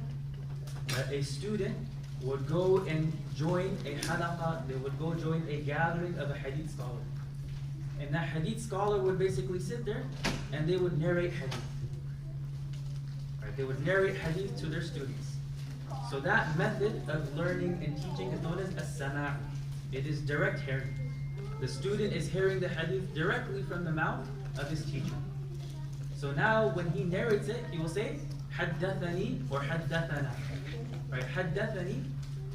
That a student would go and join a halaqah, they would go join a gathering of a hadith scholar. And that hadith scholar would basically sit there and they would narrate hadith. Right? They would narrate hadith to their students. So that method of learning and teaching is known as as-sama'u. It is direct hearing. The student is hearing the hadith directly from the mouth of his teacher. So now when he narrates it, he will say حدثني or حدثنا. Right? حدثني,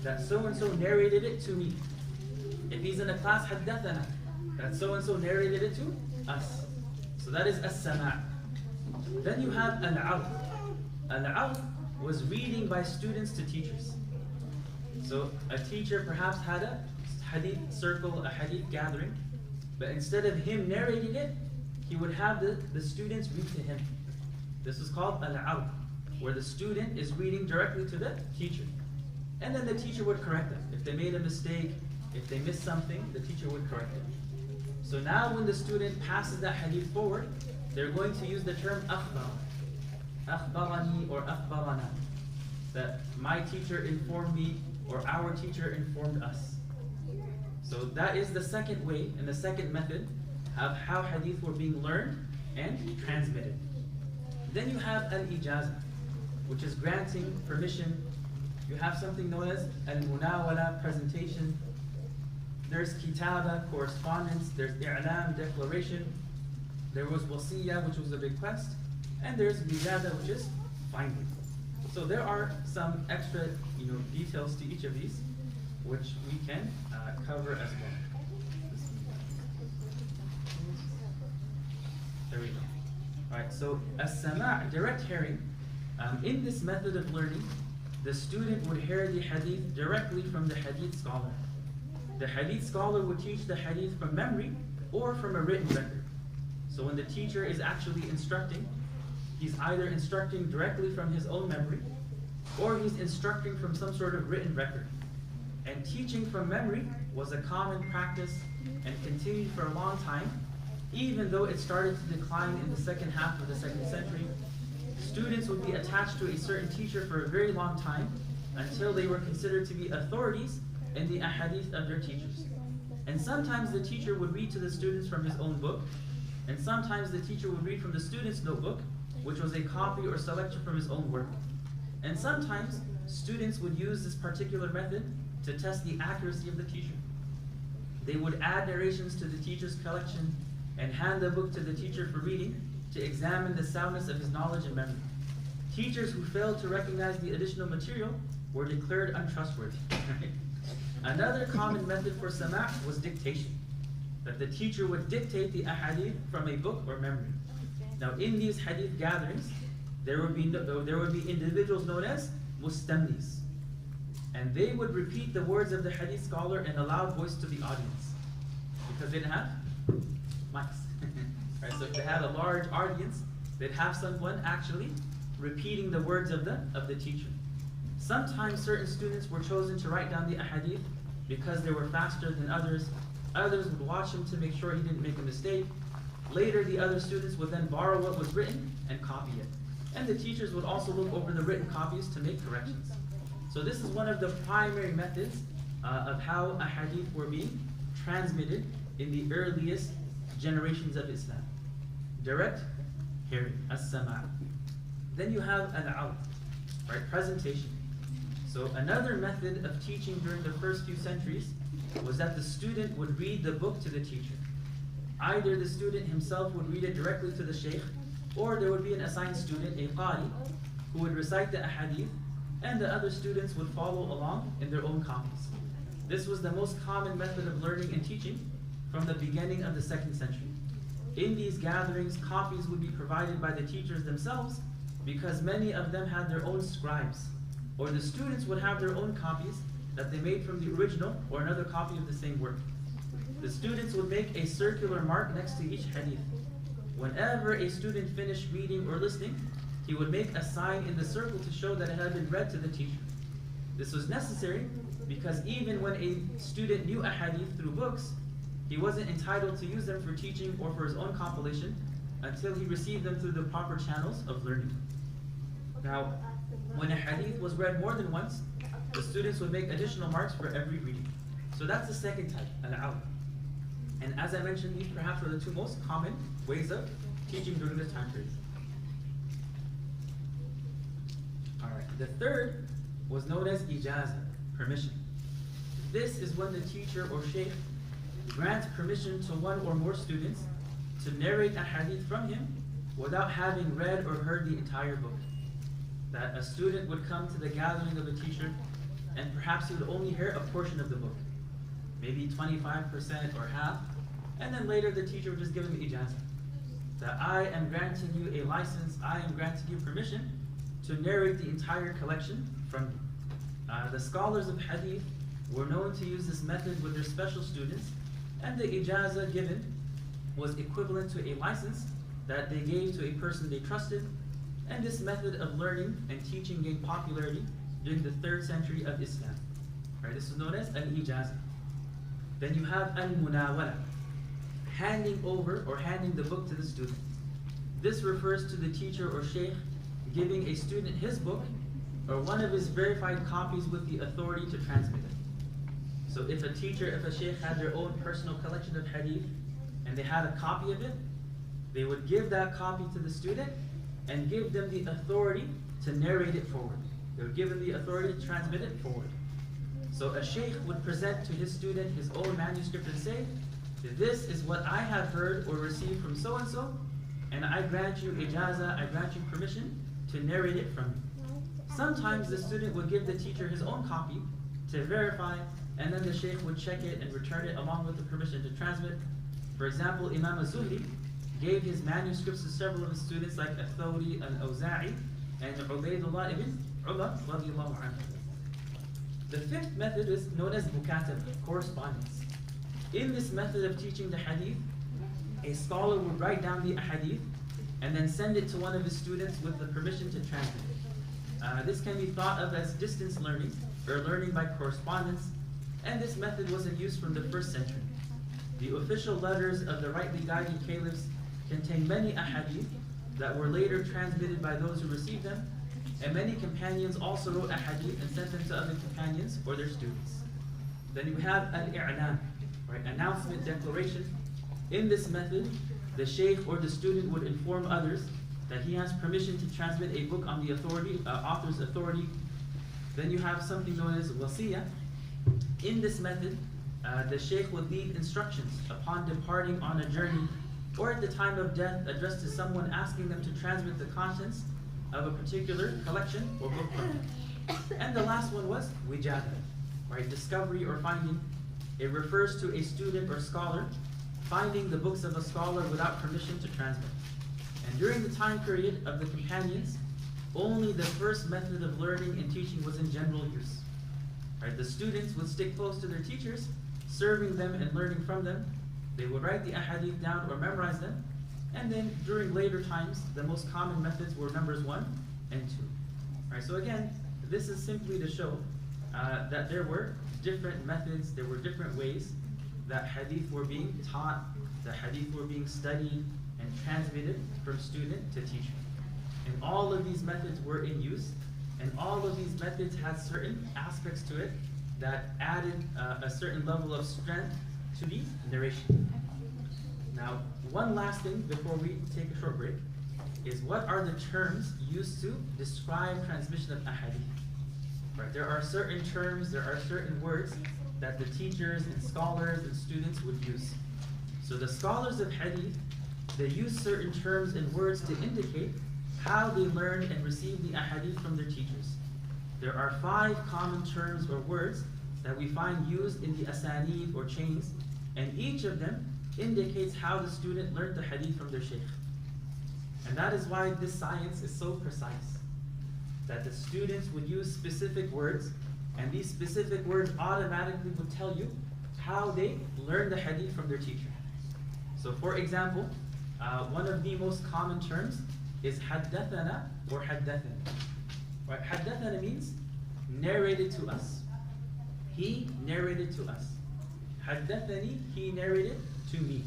that so-and-so narrated it to me. If he's in a class, حدثنا, that so-and-so narrated it to us. So that is as-sama'. Then you have al-'awd. Al-'awd was reading by students to teachers. So a teacher perhaps had a hadith circle, a hadith gathering, but instead of him narrating it, he would have the students read to him. This is called al-'awd, where the student is reading directly to the teacher. And then the teacher would correct them. If they made a mistake, if they missed something, the teacher would correct them. So now when the student passes that hadith forward, they're going to use the term akhbar. Akhbarani or akhbarana. That my teacher informed me or our teacher informed us. So that is the second way and the second method of how hadith were being learned and transmitted. Then you have al-ijazah, which is granting permission. You have something known as al-munawala, presentation. There's kitaba, correspondence. There's i'lam, declaration. There was wasiyah, which was a bequest. And there's wijada, which is finding. So there are some extra details to each of these, which we can cover as well. There we go. All right, so as-sama', direct hearing. In this method of learning, the student would hear the hadith directly from the hadith scholar. The hadith scholar would teach the hadith from memory or from a written record. So when the teacher is actually instructing, he's either instructing directly from his own memory or he's instructing from some sort of written record. And teaching from memory was a common practice and continued for a long time, even though it started to decline in the second half of the 2nd century. Students would be attached to a certain teacher for a very long time until they were considered to be authorities in the ahadith of their teachers. And sometimes the teacher would read to the students from his own book, and sometimes the teacher would read from the student's notebook, which was a copy or selection from his own work. And sometimes students would use this particular method to test the accuracy of the teacher. They would add narrations to the teacher's collection and hand the book to the teacher for reading to examine the soundness of his knowledge and memory. Teachers who failed to recognize the additional material were declared untrustworthy. Another common method for sama' was dictation, that the teacher would dictate the ahadith from a book or memory. Now in these hadith gatherings, there would be individuals known as mustamnis, and they would repeat the words of the hadith scholar in a loud voice to the audience, because they didn't have mics. Right, so if they had a large audience, they'd have someone actually repeating the words of the teacher. Sometimes certain students were chosen to write down the ahadith because they were faster than others. Others would watch him to make sure he didn't make a mistake. Later, the other students would then borrow what was written and copy it. And the teachers would also look over the written copies to make corrections. So this is one of the primary methods of how ahadith were being transmitted in the earliest generations of Islam. Direct hearing, as-sama'. Then you have al-'awd, right, presentation. So another method of teaching during the first few centuries was that the student would read the book to the teacher. Either the student himself would read it directly to the shaykh, or there would be an assigned student, a qari, who would recite the ahadith, and the other students would follow along in their own copies. This was the most common method of learning and teaching from the beginning of the 2nd century. In these gatherings, copies would be provided by the teachers themselves because many of them had their own scribes, or the students would have their own copies that they made from the original or another copy of the same work. The students would make a circular mark next to each hadith. Whenever a student finished reading or listening, he would make a sign in the circle to show that it had been read to the teacher. This was necessary because even when a student knew a hadith through books, he wasn't entitled to use them for teaching or for his own compilation until he received them through the proper channels of learning. Now, when a hadith was read more than once, the students would make additional marks for every reading. So that's the second type, al-'awd. And as I mentioned, these perhaps are the two most common ways of teaching during this time period. Alright, the third was known as ijazah, permission. This is when the teacher or shaykh grants permission to one or more students to narrate a hadith from him without having read or heard the entire book. That a student would come to the gathering of a teacher and perhaps he would only hear a portion of the book, maybe 25% or half, and then later the teacher would just give him ijazah. That I am granting you a license, I am granting you permission to narrate the entire collection from me. The scholars of Hadith were known to use this method with their special students, and the ijazah given was equivalent to a license that they gave to a person they trusted, and this method of learning and teaching gained popularity during the 3rd century of Islam. Right, this is known as al-ijazah. Then you have al-munawala, handing over or handing the book to the student. This refers to the teacher or sheikh giving a student his book or one of his verified copies with the authority to transmit it. So if a teacher, if a sheikh had their own personal collection of hadith and they had a copy of it, they would give that copy to the student and give them the authority to narrate it forward. They would give them the authority to transmit it forward. So a sheikh would present to his student his own manuscript and say, this is what I have heard or received from so-and-so, and I grant you ijazah, I grant you permission to narrate it from you. Sometimes the student would give the teacher his own copy to verify, and then the sheikh would check it and return it along with the permission to transmit. For example, Imam az-Zuhri gave his manuscripts to several of his students like Al-Thawri, Al-Awza'i, and Ubaydullah ibn Umar radiallahu anhu. The 5th method is known as mukataba, correspondence. In this method of teaching the hadith, a scholar would write down the hadith and then send it to one of his students with the permission to transmit it. This can be thought of as distance learning, or learning by correspondence, and this method was in use from the 1st century. The official letters of the rightly guided caliphs contain many ahadith that were later transmitted by those who received them, and many companions also wrote ahadith and sent them to other companions or their students. Then you have al-i'lan, right, announcement, declaration. In this method, the sheikh or the student would inform others that he has permission to transmit a book on the author's authority. Then you have something known as wasiyah. In this method, the sheikh would leave instructions upon departing on a journey or at the time of death addressed to someone asking them to transmit the contents of a particular collection or book from him. And the last one was wijada, right, discovery or finding. It refers to a student or scholar finding the books of a scholar without permission to transmit. And during the time period of the companions, only the first method of learning and teaching was in general use. Right, the students would stick close to their teachers, serving them and learning from them. They would write the ahadith down or memorize them. And then during later times, the most common methods were numbers 1 and 2. Right, so again, this is simply to show that there were different methods, there were different ways that hadith were being taught, that hadith were being studied and transmitted from student to teacher. And all of these methods were in use, and all of these methods had certain aspects to it that added a certain level of strength to the narration. Now, one last thing before we take a short break is what are the terms used to describe transmission of ahadith? Right, there are certain terms, there are certain words that the teachers and scholars and students would use. So the scholars of hadith, they use certain terms and words to indicate how they learn and receive the ahadith from their teachers. There are 5 common terms or words that we find used in the asanid or chains, and each of them indicates how the student learned the hadith from their sheikh. And that is why this science is so precise, that the students would use specific words, and these specific words automatically would tell you how they learned the hadith from their teacher. So for example, one of the most common terms is haddathana or haddathani. Right? Haddathana means narrated to us. He narrated to us. Haddathani, he narrated to me.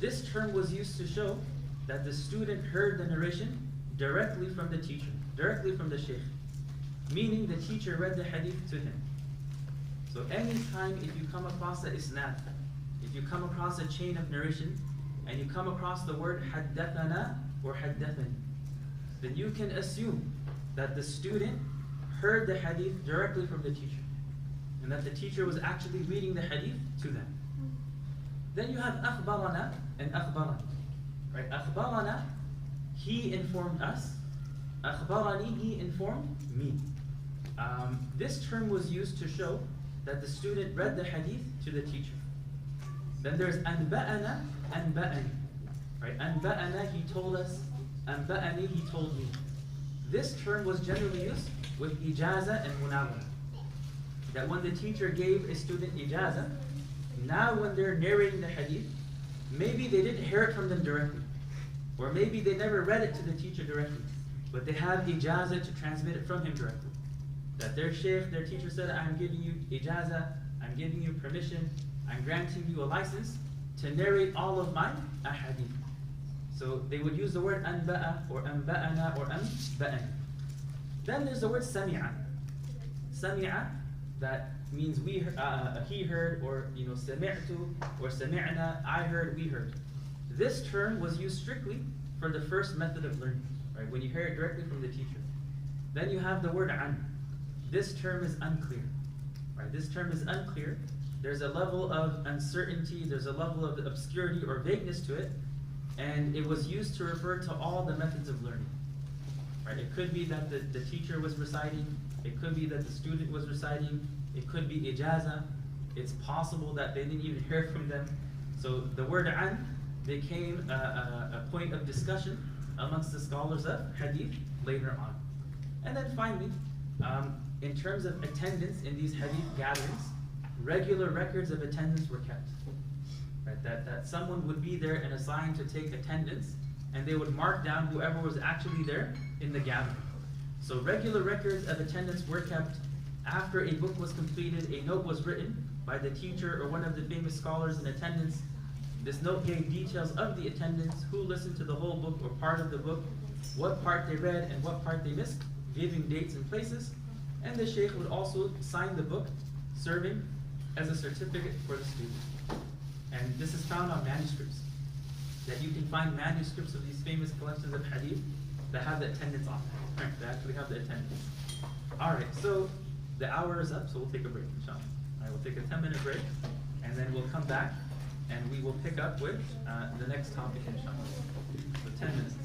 This term was used to show that the student heard the narration directly from the teacher, directly from the sheikh, meaning the teacher read the hadith to him. So anytime if you come across a isnad, if you come across a chain of narration, and you come across the word haddathana or haddathani, then you can assume that the student heard the hadith directly from the teacher, and that the teacher was actually reading the hadith to them. Then you have akhbarana and akhbarani. Right? Akhbarana he informed us. أخبرني, he informed me. This term was used to show that the student read the hadith to the teacher. Then there's أنبأنا, أنبأني. Right? أنبأنا, he told us. أنبأني, he told me. This term was generally used with ijaza and munawala. That when the teacher gave a student ijaza, now when they're narrating the hadith, maybe they didn't hear it from them directly. Or maybe they never read it to the teacher directly. But they have ijaza to transmit it from him directly. That their sheikh, their teacher said, I'm giving you ijaza, I'm giving you permission, I'm granting you a license to narrate all of my ahadith. So they would use the word anba'a or anba'ana or anba'ani. Then there's the word sami'a. Sami'a, that means he heard, or sami'tu or sami'na, I heard, we heard. This term was used strictly for the first method of learning, right? When you hear it directly from the teacher. Then you have the word an. This term is unclear, right? This term is unclear. There's a level of uncertainty, there's a level of obscurity or vagueness to it, and it was used to refer to all the methods of learning, right? It could be that the teacher was reciting, it could be that the student was reciting, it could be ijaza, it's possible that they didn't even hear from them. So the word an became a point of discussion amongst the scholars of hadith later on. And then finally, in terms of attendance in these hadith gatherings, regular records of attendance were kept. Right? That someone would be there and assigned to take attendance, and they would mark down whoever was actually there in the gathering. So regular records of attendance were kept. After a book was completed, a note was written by the teacher or one of the famous scholars in attendance. This note gave details of the attendance, who listened to the whole book or part of the book, what part they read and what part they missed, giving dates and places. And the sheikh would also sign the book, serving as a certificate for the student. And this is found on manuscripts. That you can find manuscripts of these famous collections of hadith that have the attendance on them. Right, they actually have the attendance. Alright, so the hour is up, so we'll take a break, inshallah. Alright, we'll take a 10-minute break, and then we'll come back, and we will pick up with the next topic, inshallah. So 10 minutes.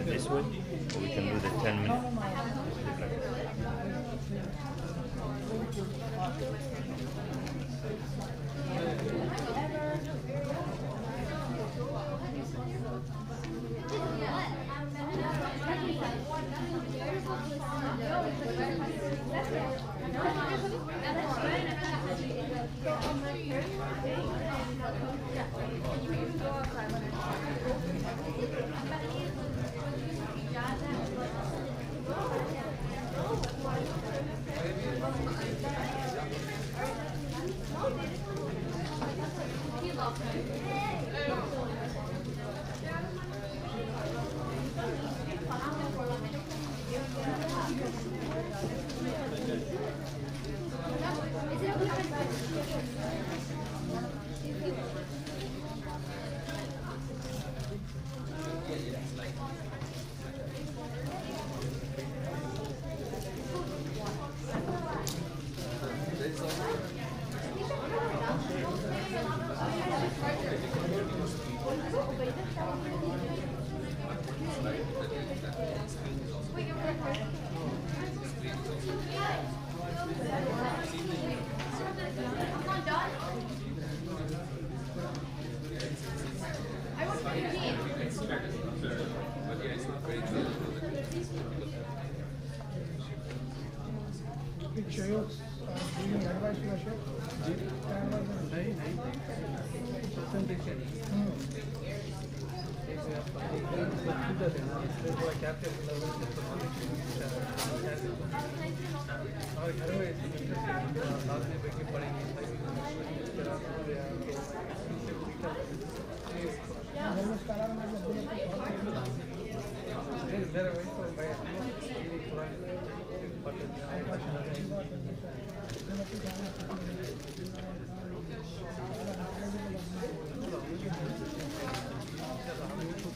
This way, or we can do the 10 minutes.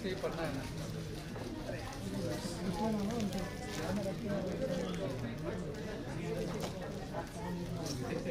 mostly Parnana.